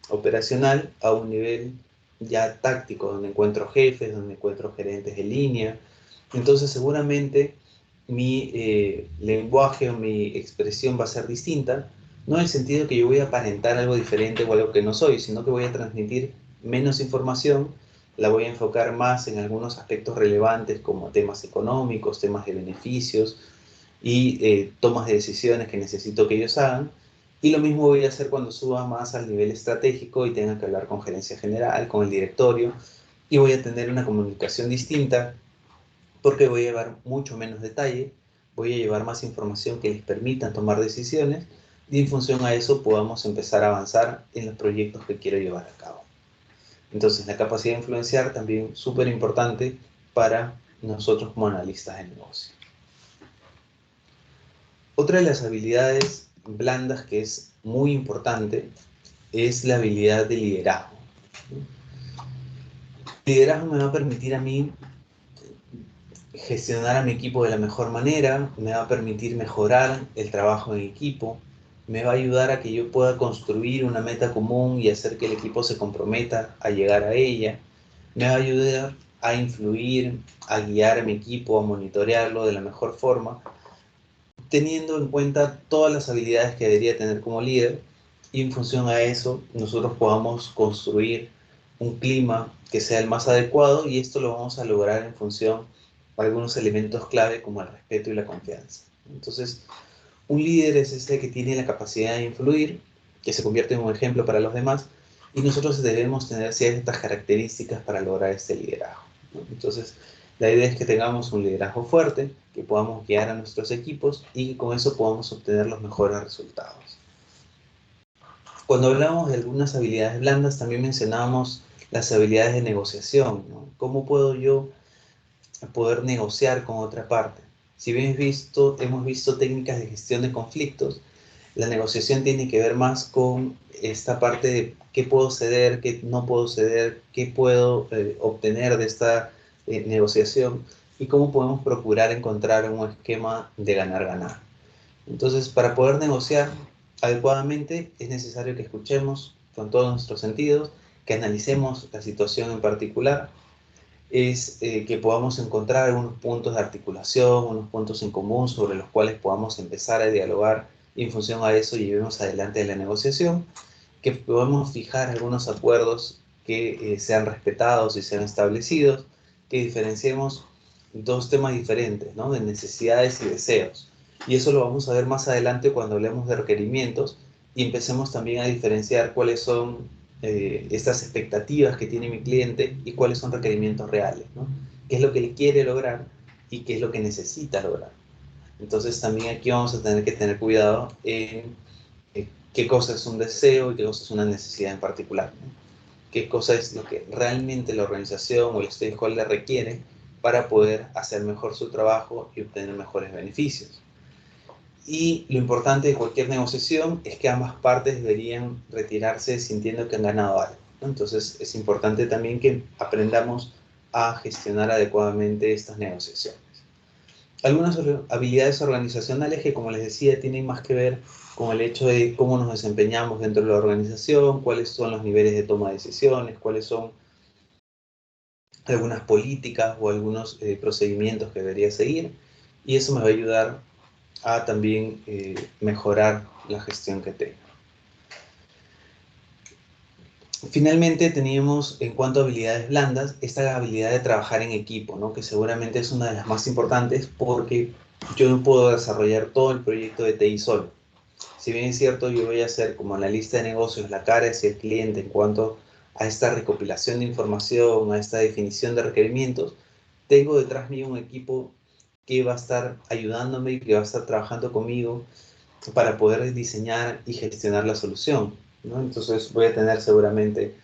operacional a un nivel ya táctico, donde encuentro jefes, donde encuentro gerentes de línea? Entonces seguramente mi lenguaje o mi expresión va a ser distinta, no en el sentido que yo voy a aparentar algo diferente o algo que no soy, sino que voy a transmitir menos información, la voy a enfocar más en algunos aspectos relevantes como temas económicos, temas de beneficios y tomas de decisiones que necesito que ellos hagan. Y lo mismo voy a hacer cuando suba más al nivel estratégico y tenga que hablar con gerencia general, con el directorio, y voy a tener una comunicación distinta porque voy a llevar mucho menos detalle, voy a llevar más información que les permita tomar decisiones y en función a eso podamos empezar a avanzar en los proyectos que quiero llevar a cabo. Entonces, la capacidad de influenciar también súper importante para nosotros como analistas de negocio. Otra de las habilidades blandas que es muy importante es la habilidad de liderazgo. El liderazgo me va a permitir a mí gestionar a mi equipo de la mejor manera, me va a permitir mejorar el trabajo en equipo, me va a ayudar a que yo pueda construir una meta común y hacer que el equipo se comprometa a llegar a ella, me va a ayudar a influir, a guiar a mi equipo, a monitorearlo de la mejor forma, teniendo en cuenta todas las habilidades que debería tener como líder, y en función a eso nosotros podamos construir un clima que sea el más adecuado, y esto lo vamos a lograr en función de algunos elementos clave como el respeto y la confianza. Entonces, un líder es ese que tiene la capacidad de influir, que se convierte en un ejemplo para los demás, y nosotros debemos tener ciertas características para lograr este liderazgo, ¿no? Entonces, la idea es que tengamos un liderazgo fuerte, que podamos guiar a nuestros equipos y que con eso podamos obtener los mejores resultados. Cuando hablamos de algunas habilidades blandas, también mencionábamos las habilidades de negociación, ¿no? ¿Cómo puedo yo poder negociar con otra parte? Si bien hemos visto técnicas de gestión de conflictos, la negociación tiene que ver más con esta parte de qué puedo ceder, qué no puedo ceder, qué puedo obtener de esta negociación y cómo podemos procurar encontrar un esquema de ganar-ganar. Entonces, para poder negociar adecuadamente es necesario que escuchemos con todos nuestros sentidos, que analicemos la situación en particular, que podamos encontrar algunos puntos de articulación, unos puntos en común sobre los cuales podamos empezar a dialogar y en función a eso llevemos adelante la negociación, que podamos fijar algunos acuerdos que sean respetados y sean establecidos, que diferenciemos dos temas diferentes, ¿no? De necesidades y deseos. Y eso lo vamos a ver más adelante cuando hablemos de requerimientos y empecemos también a diferenciar cuáles son estas expectativas que tiene mi cliente y cuáles son requerimientos reales, ¿no? ¿Qué es lo que él quiere lograr y qué es lo que necesita lograr? Entonces también aquí vamos a tener que tener cuidado en qué cosa es un deseo y qué cosa es una necesidad en particular, ¿no? Qué cosa es lo que realmente la organización o el stakeholder requiere para poder hacer mejor su trabajo y obtener mejores beneficios. Y lo importante de cualquier negociación es que ambas partes deberían retirarse sintiendo que han ganado algo, ¿no? Entonces es importante también que aprendamos a gestionar adecuadamente estas negociaciones. Algunas habilidades organizacionales que, como les decía, tienen más que ver con el hecho de cómo nos desempeñamos dentro de la organización, cuáles son los niveles de toma de decisiones, cuáles son algunas políticas o algunos procedimientos que debería seguir, y eso me va a ayudar a también mejorar la gestión que tengo. Finalmente teníamos, en cuanto a habilidades blandas, esta habilidad de trabajar en equipo, ¿no? Que seguramente es una de las más importantes porque yo no puedo desarrollar todo el proyecto de TI solo. Si bien es cierto, yo voy a hacer como analista de negocios la cara hacia el cliente en cuanto a esta recopilación de información, a esta definición de requerimientos, tengo detrás mío un equipo que va a estar ayudándome y que va a estar trabajando conmigo para poder diseñar y gestionar la solución, ¿no? Entonces voy a tener seguramente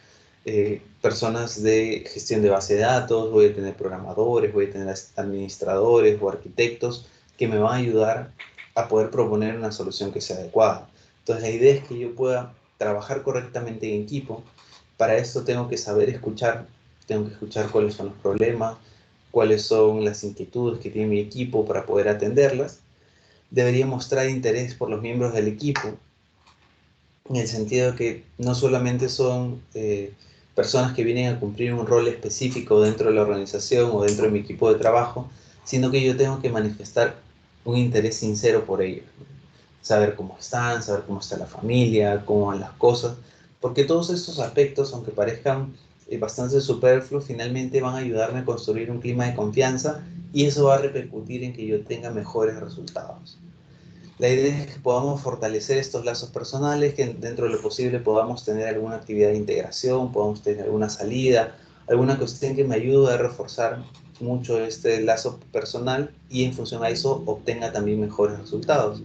personas de gestión de base de datos, voy a tener programadores, voy a tener administradores o arquitectos que me van a ayudar a poder proponer una solución que sea adecuada. Entonces la idea es que yo pueda trabajar correctamente en equipo. Para esto tengo que saber escuchar, tengo que escuchar cuáles son los problemas, cuáles son las inquietudes que tiene mi equipo para poder atenderlas. Debería mostrar interés por los miembros del equipo, en el sentido de que no solamente son personas que vienen a cumplir un rol específico dentro de la organización o dentro de mi equipo de trabajo, sino que yo tengo que manifestar un interés sincero por ellos, ¿no? Saber cómo están, saber cómo está la familia, cómo van las cosas, porque todos estos aspectos, aunque parezcan bastante superfluos, finalmente van a ayudarme a construir un clima de confianza y eso va a repercutir en que yo tenga mejores resultados. La idea es que podamos fortalecer estos lazos personales, que dentro de lo posible podamos tener alguna actividad de integración, podamos tener alguna salida, alguna cuestión que me ayude a reforzar mucho este lazo personal y en función a eso obtenga también mejores resultados.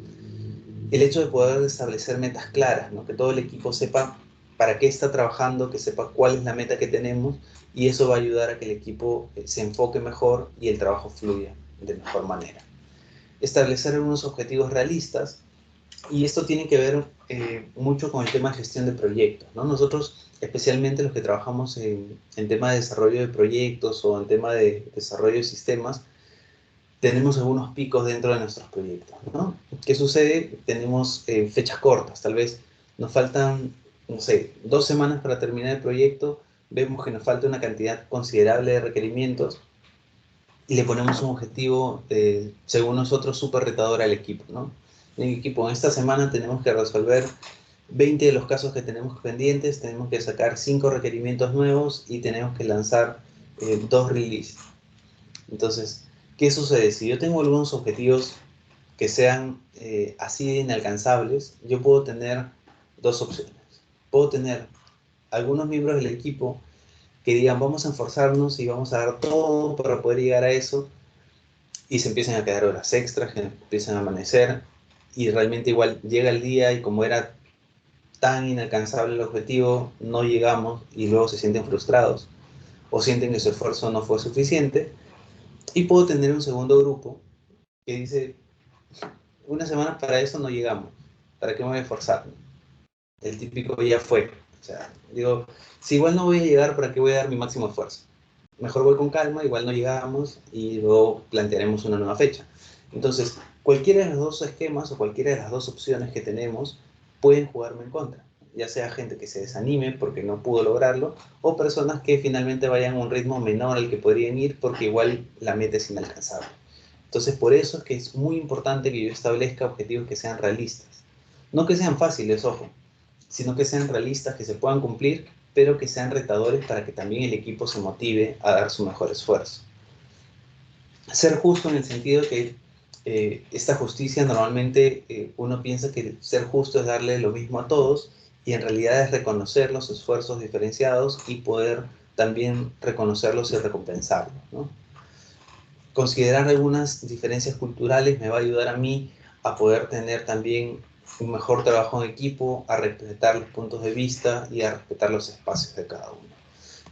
El hecho de poder establecer metas claras, ¿no? Que todo el equipo sepa para qué está trabajando, que sepa cuál es la meta que tenemos y eso va a ayudar a que el equipo se enfoque mejor y el trabajo fluya de mejor manera. Establecer unos objetivos realistas y esto tiene que ver mucho con el tema de gestión de proyectos, ¿no? Nosotros, especialmente los que trabajamos en tema de desarrollo de proyectos o en tema de desarrollo de sistemas, tenemos algunos picos dentro de nuestros proyectos, ¿no? ¿Qué sucede? Tenemos fechas cortas, tal vez nos faltan, no sé, 2 semanas para terminar el proyecto, vemos que nos falta una cantidad considerable de requerimientos y le ponemos un objetivo, según nosotros, súper retador al equipo, ¿no? En el equipo, en esta semana tenemos que resolver 20 de los casos que tenemos pendientes, tenemos que sacar 5 requerimientos nuevos y tenemos que lanzar 2 releases. Entonces, ¿qué sucede? Si yo tengo algunos objetivos que sean así de inalcanzables, yo puedo tener dos opciones. Puedo tener algunos miembros del equipo que digan vamos a esforzarnos y vamos a dar todo para poder llegar a eso y se empiezan a quedar horas extras, que empiezan a amanecer y realmente igual llega el día y como era tan inalcanzable el objetivo, no llegamos y luego se sienten frustrados o sienten que su esfuerzo no fue suficiente. Y puedo tener un segundo grupo que dice, una semana para eso no llegamos, ¿para qué me voy a esforzar? El típico ya fue. O sea, digo, si igual no voy a llegar, ¿para qué voy a dar mi máximo esfuerzo? Mejor voy con calma, igual no llegamos y luego plantearemos una nueva fecha. Entonces, cualquiera de los dos esquemas o cualquiera de las dos opciones que tenemos pueden jugarme en contra. Ya sea gente que se desanime porque no pudo lograrlo o personas que finalmente vayan a un ritmo menor al que podrían ir porque igual la meta es inalcanzable. Entonces, por eso es que es muy importante que yo establezca objetivos que sean realistas. No que sean fáciles, ojo, sino que sean realistas, que se puedan cumplir, pero que sean retadores para que también el equipo se motive a dar su mejor esfuerzo. Ser justo en el sentido que esta justicia normalmente uno piensa que ser justo es darle lo mismo a todos y en realidad es reconocer los esfuerzos diferenciados y poder también reconocerlos y recompensarlos, ¿no? Considerar algunas diferencias culturales me va a ayudar a mí a poder tener también un mejor trabajo en equipo, a respetar los puntos de vista y a respetar los espacios de cada uno.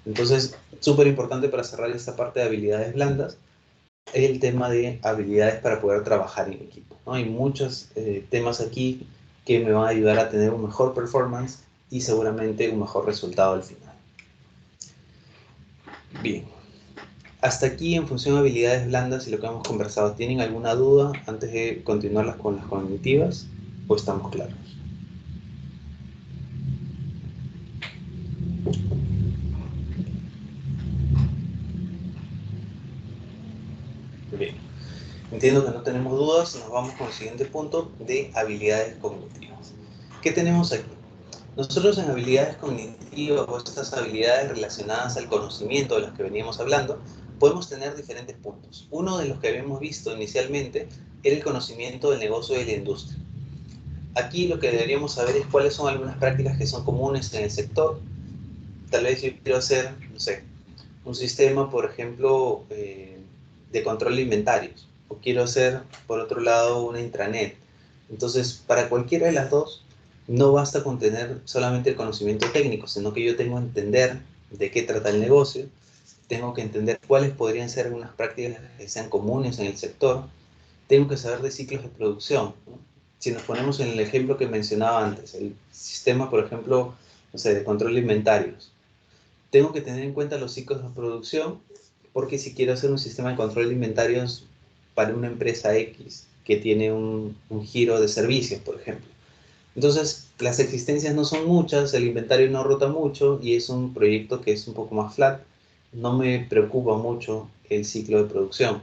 Entonces, súper importante para cerrar esta parte de habilidades blandas, el tema de habilidades para poder trabajar en equipo, ¿no? Hay muchos temas aquí que me van a ayudar a tener un mejor performance y seguramente un mejor resultado al final. Bien. Hasta aquí en función de habilidades blandas y lo que hemos conversado. ¿Tienen alguna duda antes de continuar con las cognitivas? ¿O estamos claros? Bien. Entiendo que no tenemos dudas. Nos vamos con el siguiente punto de habilidades cognitivas. ¿Qué tenemos aquí? Nosotros en habilidades cognitivas o estas habilidades relacionadas al conocimiento de las que veníamos hablando, podemos tener diferentes puntos. Uno de los que habíamos visto inicialmente era el conocimiento del negocio y de la industria. Aquí lo que deberíamos saber es cuáles son algunas prácticas que son comunes en el sector. Tal vez yo quiero hacer, no sé, un sistema, por ejemplo, de control de inventarios. O quiero hacer, por otro lado, una intranet. Entonces, para cualquiera de las dos, no basta con tener solamente el conocimiento técnico, sino que yo tengo que entender de qué trata el negocio, tengo que entender cuáles podrían ser algunas prácticas que sean comunes en el sector, tengo que saber de ciclos de producción, ¿no? Si nos ponemos en el ejemplo que mencionaba antes, el sistema, por ejemplo, no sé, de control de inventarios, tengo que tener en cuenta los ciclos de producción, porque si quiero hacer un sistema de control de inventarios para una empresa X que tiene un giro de servicios, por ejemplo. Entonces, las existencias no son muchas, el inventario no rota mucho y es un proyecto que es un poco más flat. No me preocupa mucho el ciclo de producción.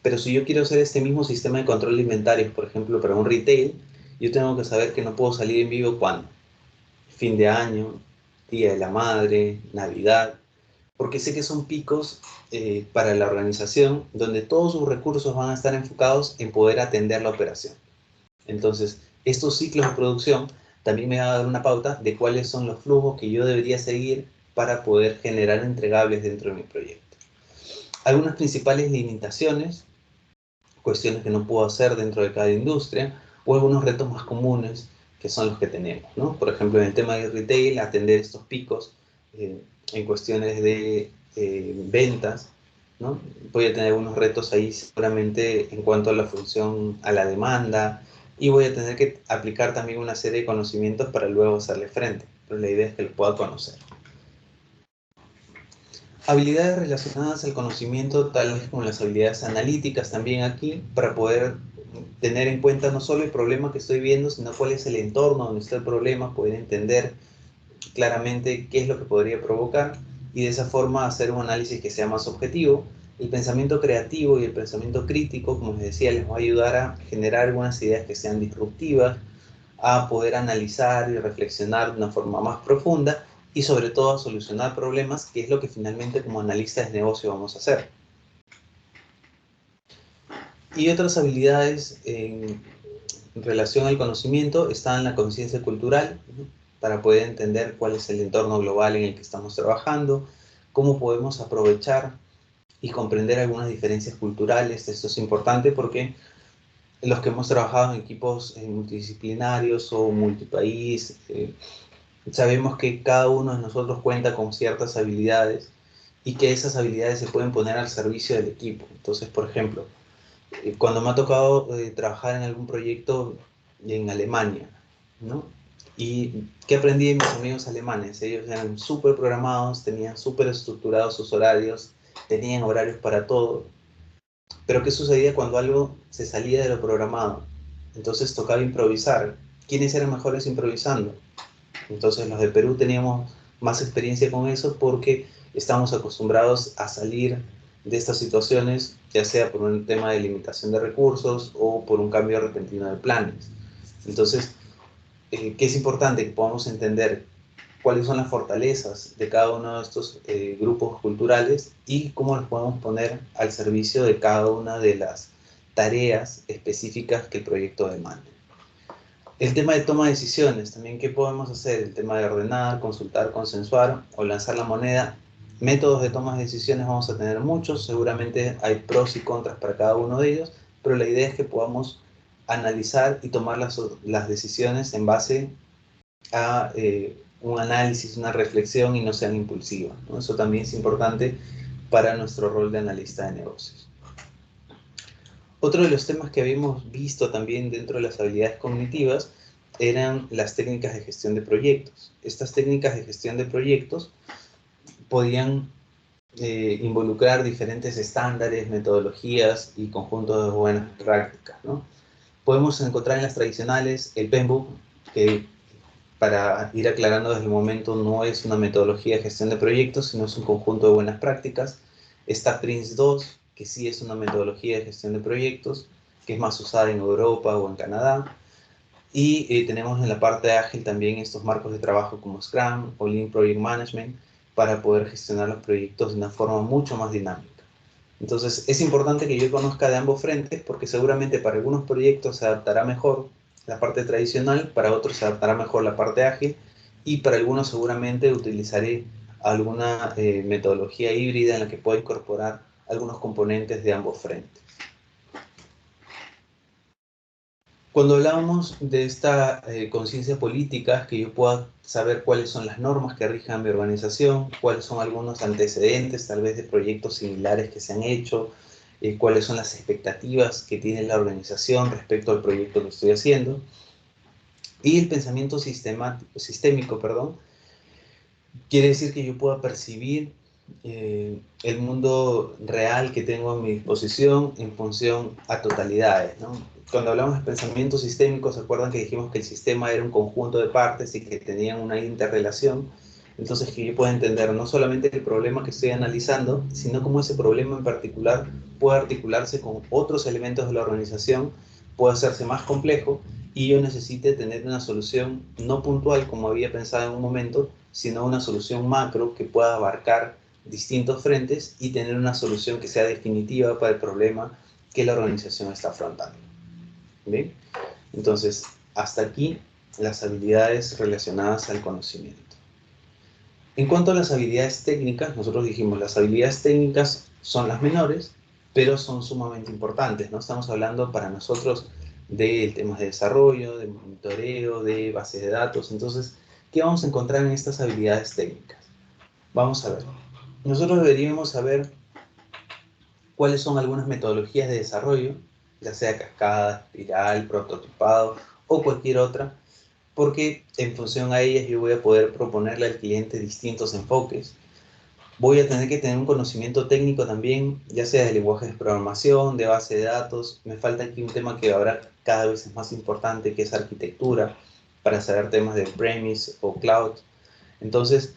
Pero si yo quiero hacer este mismo sistema de control de inventarios, por ejemplo, para un retail, yo tengo que saber que no puedo salir en vivo cuando. Fin de año, Día de la Madre, Navidad, porque sé que son picos para la organización donde todos sus recursos van a estar enfocados en poder atender la operación. Entonces, estos ciclos de producción también me van a dar una pauta de cuáles son los flujos que yo debería seguir para poder generar entregables dentro de mi proyecto. Algunas principales limitaciones, cuestiones que no puedo hacer dentro de cada industria, o algunos retos más comunes que son los que tenemos, ¿no? Por ejemplo, en el tema de retail, atender estos picos en cuestiones de ventas, ¿no? Voy a tener algunos retos ahí seguramente en cuanto a la función, a la demanda, y voy a tener que aplicar también una serie de conocimientos para luego hacerle frente, pero la idea es que lo pueda conocer. Habilidades relacionadas al conocimiento, tal vez como las habilidades analíticas también aquí, para poder tener en cuenta no solo el problema que estoy viendo, sino cuál es el entorno donde está el problema, poder entender claramente qué es lo que podría provocar y de esa forma hacer un análisis que sea más objetivo. El pensamiento creativo y el pensamiento crítico, como les decía, les va a ayudar a generar algunas ideas que sean disruptivas, a poder analizar y reflexionar de una forma más profunda y sobre todo a solucionar problemas, que es lo que finalmente como analistas de negocio vamos a hacer. Y otras habilidades en relación al conocimiento están la conciencia cultural, ¿no? Para poder entender cuál es el entorno global en el que estamos trabajando, cómo podemos aprovechar y comprender algunas diferencias culturales. Esto es importante porque los que hemos trabajado en equipos multidisciplinarios o multipaís, sabemos que cada uno de nosotros cuenta con ciertas habilidades y que esas habilidades se pueden poner al servicio del equipo. Entonces, por ejemplo, cuando me ha tocado trabajar en algún proyecto en Alemania, ¿no? ¿Y qué aprendí de mis amigos alemanes? Ellos eran súper programados, tenían súper estructurados sus horarios, tenían horarios para todo. Pero ¿qué sucedía cuando algo se salía de lo programado? Entonces tocaba improvisar. ¿Quiénes eran mejores improvisando? Entonces los de Perú teníamos más experiencia con eso porque estamos acostumbrados a salir de estas situaciones, ya sea por un tema de limitación de recursos o por un cambio repentino de planes. Entonces, ¿qué es importante? Que podamos entender cuáles son las fortalezas de cada uno de estos grupos culturales y cómo los podemos poner al servicio de cada una de las tareas específicas que el proyecto demanda. El tema de toma de decisiones, también qué podemos hacer, el tema de ordenar, consultar, consensuar o lanzar la moneda. Métodos de toma de decisiones vamos a tener muchos, seguramente hay pros y contras para cada uno de ellos, pero la idea es que podamos analizar y tomar las decisiones en base a un análisis, una reflexión y no sean impulsivas, ¿no? Eso también es importante para nuestro rol de analista de negocios. Otro de los temas que habíamos visto también dentro de las habilidades cognitivas eran las técnicas de gestión de proyectos. Estas técnicas de gestión de proyectos podían involucrar diferentes estándares, metodologías y conjuntos de buenas prácticas, ¿no? Podemos encontrar en las tradicionales el PMBOK, que para ir aclarando desde el momento no es una metodología de gestión de proyectos, sino es un conjunto de buenas prácticas. Está PRINCE2, que sí es una metodología de gestión de proyectos, que es más usada en Europa o en Canadá. Y tenemos en la parte ágil también estos marcos de trabajo como Scrum o Lean Project Management para poder gestionar los proyectos de una forma mucho más dinámica. Entonces es importante que yo conozca de ambos frentes porque seguramente para algunos proyectos se adaptará mejor la parte tradicional, para otros se adaptará mejor la parte ágil y para algunos seguramente utilizaré alguna metodología híbrida en la que pueda incorporar algunos componentes de ambos frentes. Cuando hablábamos de esta conciencia política, que yo pueda saber cuáles son las normas que rijan mi organización, cuáles son algunos antecedentes tal vez de proyectos similares que se han hecho, cuáles son las expectativas que tiene la organización respecto al proyecto que estoy haciendo. Y el pensamiento sistémico, perdón, quiere decir que yo pueda percibir el mundo real que tengo a mi disposición en función a totalidades, ¿no? Cuando hablamos de pensamiento sistémico, ¿se acuerdan que dijimos que el sistema era un conjunto de partes y que tenían una interrelación? Entonces que yo pueda entender no solamente el problema que estoy analizando, sino cómo ese problema en particular puede articularse con otros elementos de la organización, puede hacerse más complejo y yo necesite tener una solución no puntual como había pensado en un momento, sino una solución macro que pueda abarcar distintos frentes y tener una solución que sea definitiva para el problema que la organización está afrontando. ¿Bien? Entonces, hasta aquí las habilidades relacionadas al conocimiento. En cuanto a las habilidades técnicas, nosotros dijimos las habilidades técnicas son las menores, pero son sumamente importantes, ¿no? Estamos hablando para nosotros de temas de desarrollo, de monitoreo, de bases de datos. Entonces, ¿qué vamos a encontrar en estas habilidades técnicas? Vamos a ver. Nosotros deberíamos saber cuáles son algunas metodologías de desarrollo, ya sea cascada, espiral, prototipado o cualquier otra, porque en función a ellas yo voy a poder proponerle al cliente distintos enfoques. Voy a tener que tener un conocimiento técnico también, ya sea de lenguajes de programación, de base de datos. Me falta aquí un tema que ahora cada vez es más importante, que es arquitectura, para saber temas de premise o cloud. Entonces,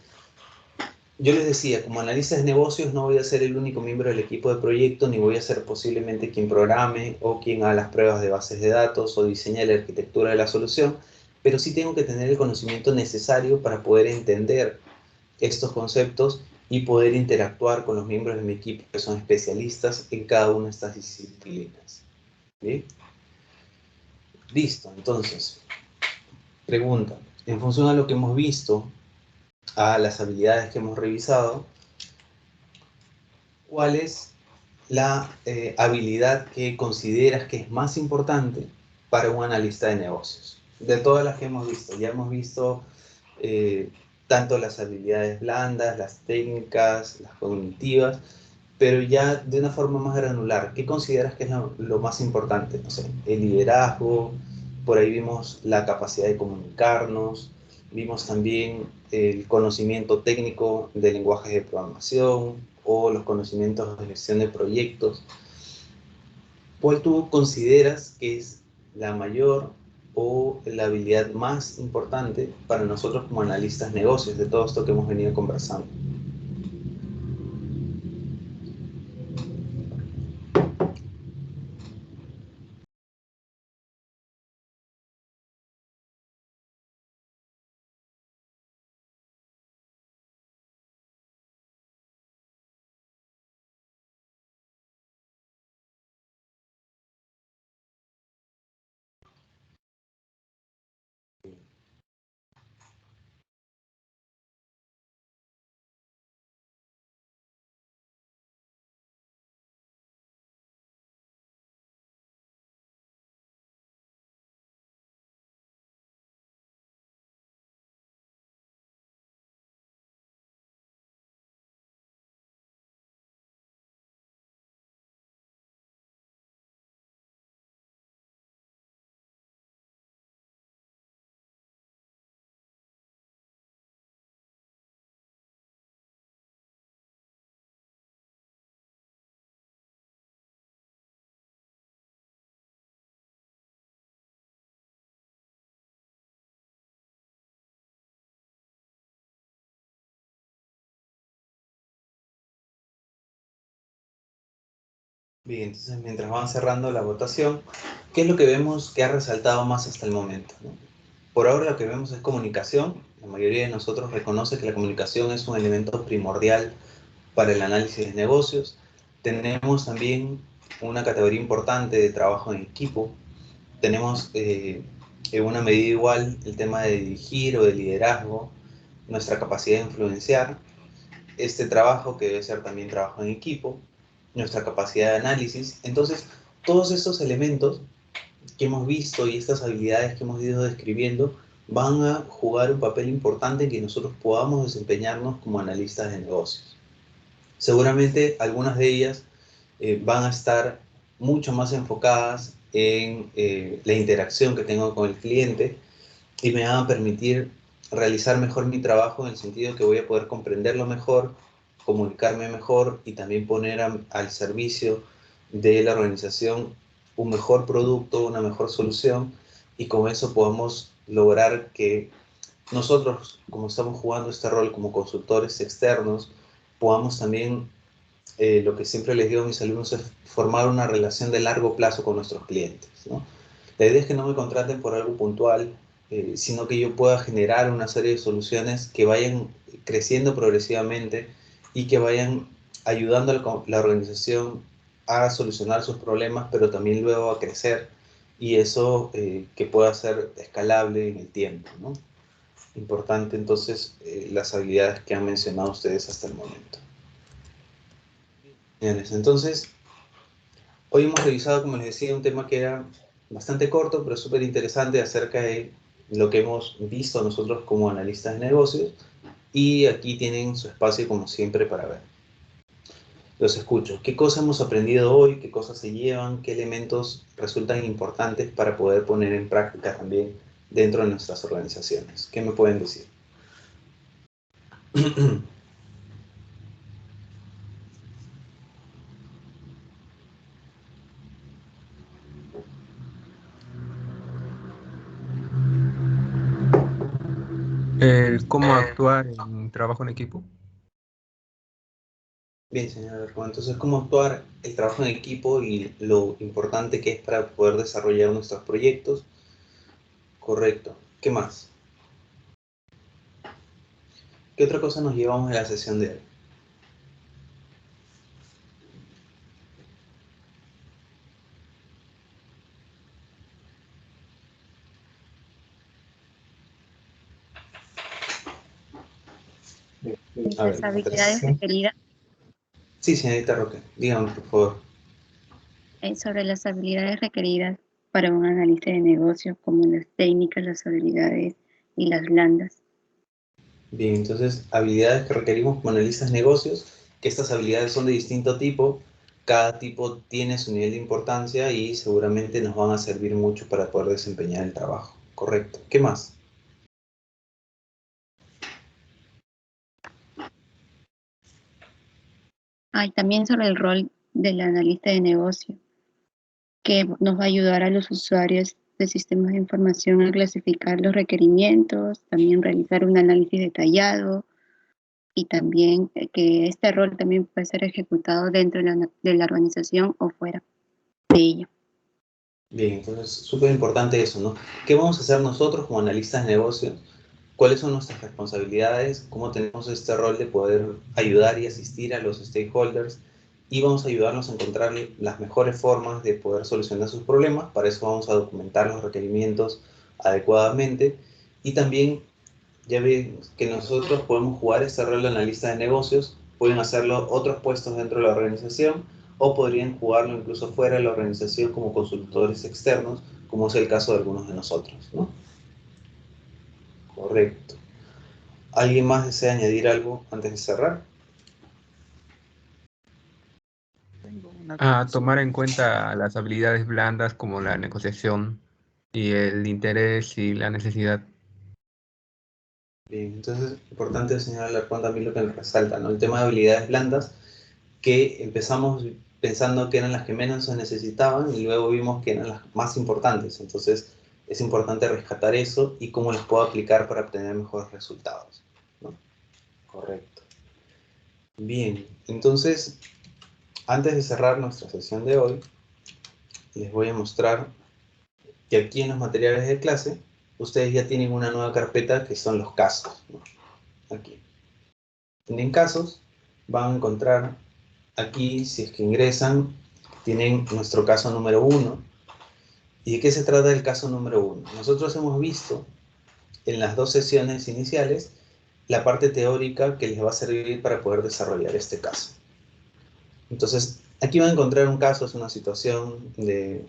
yo les decía, como analista de negocios no voy a ser el único miembro del equipo de proyecto, ni voy a ser posiblemente quien programe o quien haga las pruebas de bases de datos o diseñe la arquitectura de la solución, pero sí tengo que tener el conocimiento necesario para poder entender estos conceptos y poder interactuar con los miembros de mi equipo que son especialistas en cada una de estas disciplinas. ¿Sí? Listo, entonces, pregunta. En función a lo que hemos visto, a las habilidades que hemos revisado, ¿cuál es la habilidad que consideras que es más importante para un analista de negocios? De todas las que hemos visto, ya hemos visto eh, tanto las habilidades blandas, las técnicas, las cognitivas, pero ya de una forma más granular, ¿qué consideras que es lo más importante? No sé, el liderazgo, por ahí vimos la capacidad de comunicarnos, vimos también el conocimiento técnico de lenguajes de programación o los conocimientos de gestión de proyectos. ¿Cuál tú consideras que es la mayor o la habilidad más importante para nosotros como analistas de negocios de todo esto que hemos venido conversando? Bien, entonces mientras van cerrando la votación, ¿qué es lo que vemos que ha resaltado más hasta el momento, ¿no? Por ahora lo que vemos es comunicación. La mayoría de nosotros reconoce que la comunicación es un elemento primordial para el análisis de negocios. Tenemos también una categoría importante de trabajo en equipo. Tenemos en una medida igual el tema de dirigir o de liderazgo, nuestra capacidad de influenciar, este trabajo que debe ser también trabajo en equipo, nuestra capacidad de análisis. Entonces, todos estos elementos que hemos visto y estas habilidades que hemos ido describiendo van a jugar un papel importante en que nosotros podamos desempeñarnos como analistas de negocios. Seguramente algunas de ellas van a estar mucho más enfocadas en la interacción que tengo con el cliente y me van a permitir realizar mejor mi trabajo en el sentido que voy a poder comprenderlo mejor, comunicarme mejor y también poner al servicio de la organización un mejor producto, una mejor solución y con eso podamos lograr que nosotros, como estamos jugando este rol como consultores externos, podamos también, lo que siempre les digo a mis alumnos, es formar una relación de largo plazo con nuestros clientes, ¿no? La idea es que no me contraten por algo puntual, sino que yo pueda generar una serie de soluciones que vayan creciendo progresivamente y que vayan ayudando a la organización a solucionar sus problemas, pero también luego a crecer y eso que pueda ser escalable en el tiempo, ¿no? Importante entonces las habilidades que han mencionado ustedes hasta el momento. Bien, entonces, hoy hemos revisado, como les decía, un tema que era bastante corto, pero súper interesante acerca de lo que hemos visto nosotros como analistas de negocios. Y aquí tienen su espacio, como siempre, para ver. Los escucho. ¿Qué cosas hemos aprendido hoy? ¿Qué cosas se llevan? ¿Qué elementos resultan importantes para poder poner en práctica también dentro de nuestras organizaciones? ¿Qué me pueden decir? ¿Cómo actuar en trabajo en equipo? Bien, señor Alarcón. Entonces, ¿cómo actuar el trabajo en equipo y lo importante que es para poder desarrollar nuestros proyectos? Correcto. ¿Qué más? ¿Qué otra cosa nos llevamos de la sesión de hoy? A ver, Las habilidades requeridas, sí, señorita Roque, dígame, por favor. sobre las habilidades requeridas para un analista de negocios, como las técnicas, las habilidades y las blandas. Bien, entonces, habilidades que requerimos como analistas de negocios, que estas habilidades son de distinto tipo, cada tipo tiene su nivel de importancia y seguramente nos van a servir mucho para poder desempeñar el trabajo. Correcto. ¿Qué más? Hay también sobre el rol del analista de negocio, que nos va a ayudar a los usuarios de sistemas de información a clasificar los requerimientos, también realizar un análisis detallado y también que este rol también puede ser ejecutado dentro de la organización o fuera de ella. Bien, entonces, súper importante eso, ¿no? ¿Qué vamos a hacer nosotros como analistas de negocios? ¿Cuáles son nuestras responsabilidades? ¿Cómo tenemos este rol de poder ayudar y asistir a los stakeholders? Y vamos a ayudarnos a encontrar las mejores formas de poder solucionar sus problemas. Para eso vamos a documentar los requerimientos adecuadamente. Y también ya ven que nosotros podemos jugar este rol de analista de negocios, pueden hacerlo otros puestos dentro de la organización o podrían jugarlo incluso fuera de la organización como consultores externos, como es el caso de algunos de nosotros, ¿no? Correcto. ¿Alguien más desea añadir algo antes de cerrar? A tomar en cuenta las habilidades blandas como la negociación y el interés y la necesidad. Bien, entonces, importante señalar Alarcón también lo que nos resalta, ¿no? El tema de habilidades blandas, que empezamos pensando que eran las que menos se necesitaban y luego vimos que eran las más importantes. Entonces, es importante rescatar eso y cómo las puedo aplicar para obtener mejores resultados, ¿no? Correcto. Bien, entonces, antes de cerrar nuestra sesión de hoy, les voy a mostrar que aquí en los materiales de clase, ustedes ya tienen una nueva carpeta que son los casos, ¿no? Aquí. Tienen casos, van a encontrar aquí, si es que ingresan, tienen nuestro caso número 1. ¿Y de qué se trata el caso número 1? Nosotros hemos visto en las dos sesiones iniciales la parte teórica que les va a servir para poder desarrollar este caso. Entonces, aquí van a encontrar un caso, es una situación de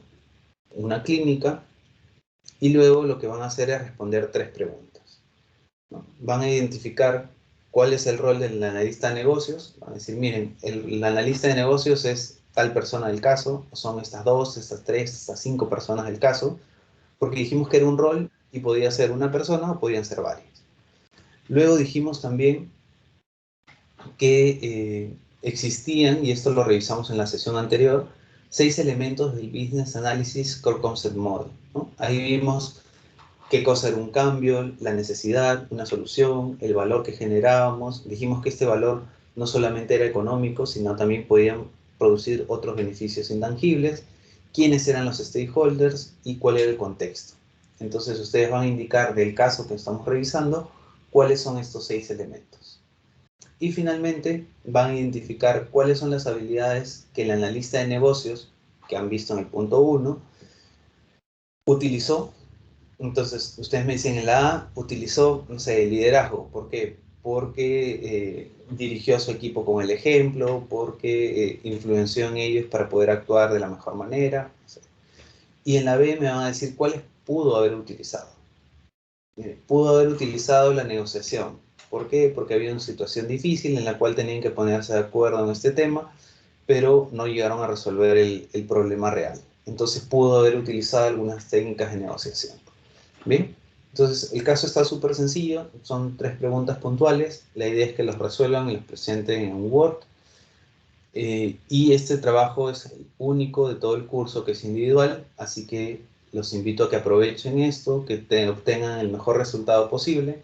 una clínica, y luego lo que van a hacer es responder 3 preguntas, ¿no? Van a identificar cuál es el rol del analista de negocios. Van a decir, miren, el analista de negocios es tal persona del caso, o son estas 2, estas 3, estas 5 personas del caso, porque dijimos que era un rol y podía ser una persona o podían ser varias. Luego dijimos también que existían, y esto lo revisamos en la sesión anterior, 6 elementos del Business Analysis Core Concept Model, ¿no? Ahí vimos qué cosa era un cambio, la necesidad, una solución, el valor que generábamos. Dijimos que este valor no solamente era económico, sino también podían producir otros beneficios intangibles, quiénes eran los stakeholders y cuál era el contexto. Entonces ustedes van a indicar del caso que estamos revisando cuáles son estos 6 elementos. Y finalmente van a identificar cuáles son las habilidades que el analista de negocios, que han visto en el punto 1, utilizó. Entonces, ustedes me dicen, en la A utilizó, no sé, liderazgo. ¿Por qué? Porque dirigió a su equipo con el ejemplo, porque influenció en ellos para poder actuar de la mejor manera. Y en la B me van a decir cuáles pudo haber utilizado. Pudo haber utilizado la negociación. ¿Por qué? Porque había una situación difícil en la cual tenían que ponerse de acuerdo en este tema, pero no llegaron a resolver el problema real. Entonces pudo haber utilizado algunas técnicas de negociación. Bien, entonces el caso está súper sencillo, son 3 preguntas puntuales, la idea es que los resuelvan y los presenten en un Word, y este trabajo es el único de todo el curso que es individual, así que los invito a que aprovechen esto, que obtengan el mejor resultado posible.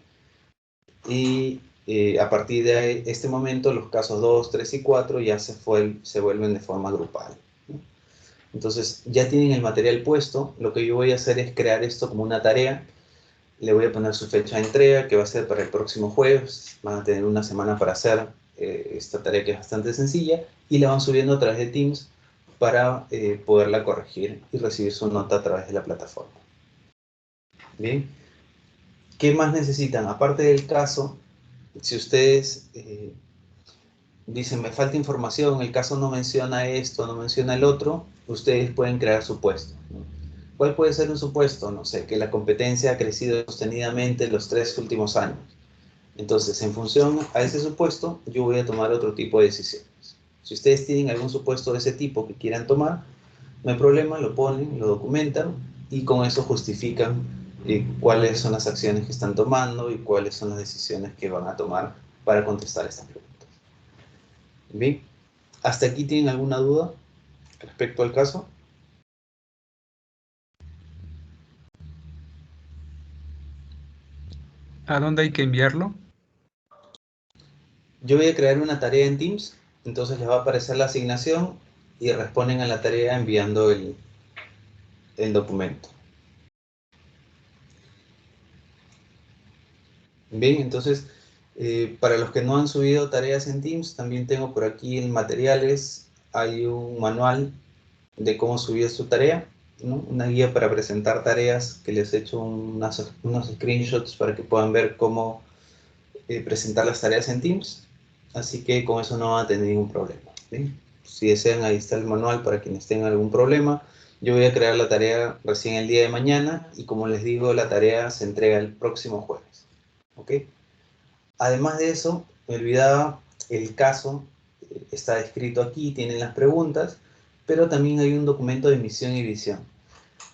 y a partir de este momento los casos 2, 3 y 4 ya se vuelven de forma grupal, ¿no? Entonces ya tienen el material puesto. Lo que yo voy a hacer es crear esto como una tarea. Le voy a poner su fecha de entrega, que va a ser para el próximo jueves. Van a tener una semana para hacer esta tarea, que es bastante sencilla, y la van subiendo a través de Teams para poderla corregir y recibir su nota a través de la plataforma. Bien, ¿qué más necesitan? Aparte del caso, si ustedes dicen, me falta información, el caso no menciona esto, no menciona el otro, ustedes pueden crear supuestos, ¿no? ¿Cuál puede ser un supuesto? No sé, que la competencia ha crecido sostenidamente en los 3 últimos años. Entonces, en función a ese supuesto, yo voy a tomar otro tipo de decisiones. Si ustedes tienen algún supuesto de ese tipo que quieran tomar, no hay problema, lo ponen, lo documentan y con eso justifican cuáles son las acciones que están tomando y cuáles son las decisiones que van a tomar para contestar estas preguntas. Bien, ¿hasta aquí tienen alguna duda respecto al caso? ¿A dónde hay que enviarlo? Yo voy a crear una tarea en Teams, entonces les va a aparecer la asignación y responden a la tarea enviando el documento. Bien, entonces, para los que no han subido tareas en Teams, también tengo por aquí en materiales, hay un manual de cómo subir su tarea, ¿no? Una guía para presentar tareas que les he hecho unos screenshots para que puedan ver cómo presentar las tareas en Teams. Así que con eso no van a tener ningún problema, ¿sí? Si desean, ahí está el manual para quienes tengan algún problema. Yo voy a crear la tarea recién el día de mañana y como les digo, la tarea se entrega el próximo jueves, ¿ok? Además de eso, me olvidaba, el caso está descrito aquí, tienen las preguntas, pero también hay un documento de misión y visión.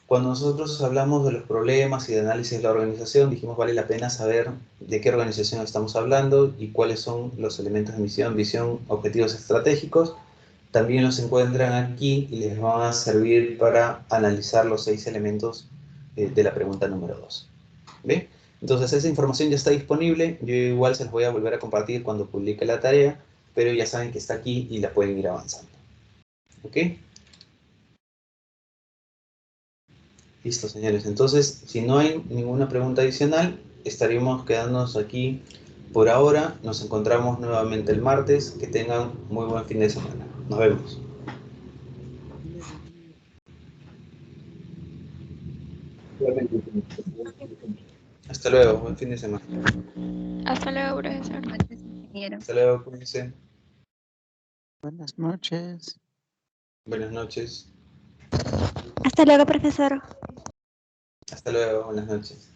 Cuando nosotros hablamos de los problemas y de análisis de la organización, dijimos vale la pena saber de qué organización estamos hablando y cuáles son los elementos de misión, visión, objetivos estratégicos. También los encuentran aquí y les van a servir para analizar los 6 elementos de la pregunta número 2. ¿Bien? Entonces esa información ya está disponible. Yo igual se las voy a volver a compartir cuando publique la tarea, pero ya saben que está aquí y la pueden ir avanzando. ¿Ok? Listo, señores. Entonces, si no hay ninguna pregunta adicional, estaríamos quedándonos aquí por ahora. Nos encontramos nuevamente el martes. Que tengan muy buen fin de semana. Nos vemos. Hasta luego. Buen fin de semana. Hasta luego, profesor. Gracias, ingeniero. Hasta luego. Cuídense. Buenas noches. Buenas noches. Hasta luego, profesor. Hasta luego. Buenas noches.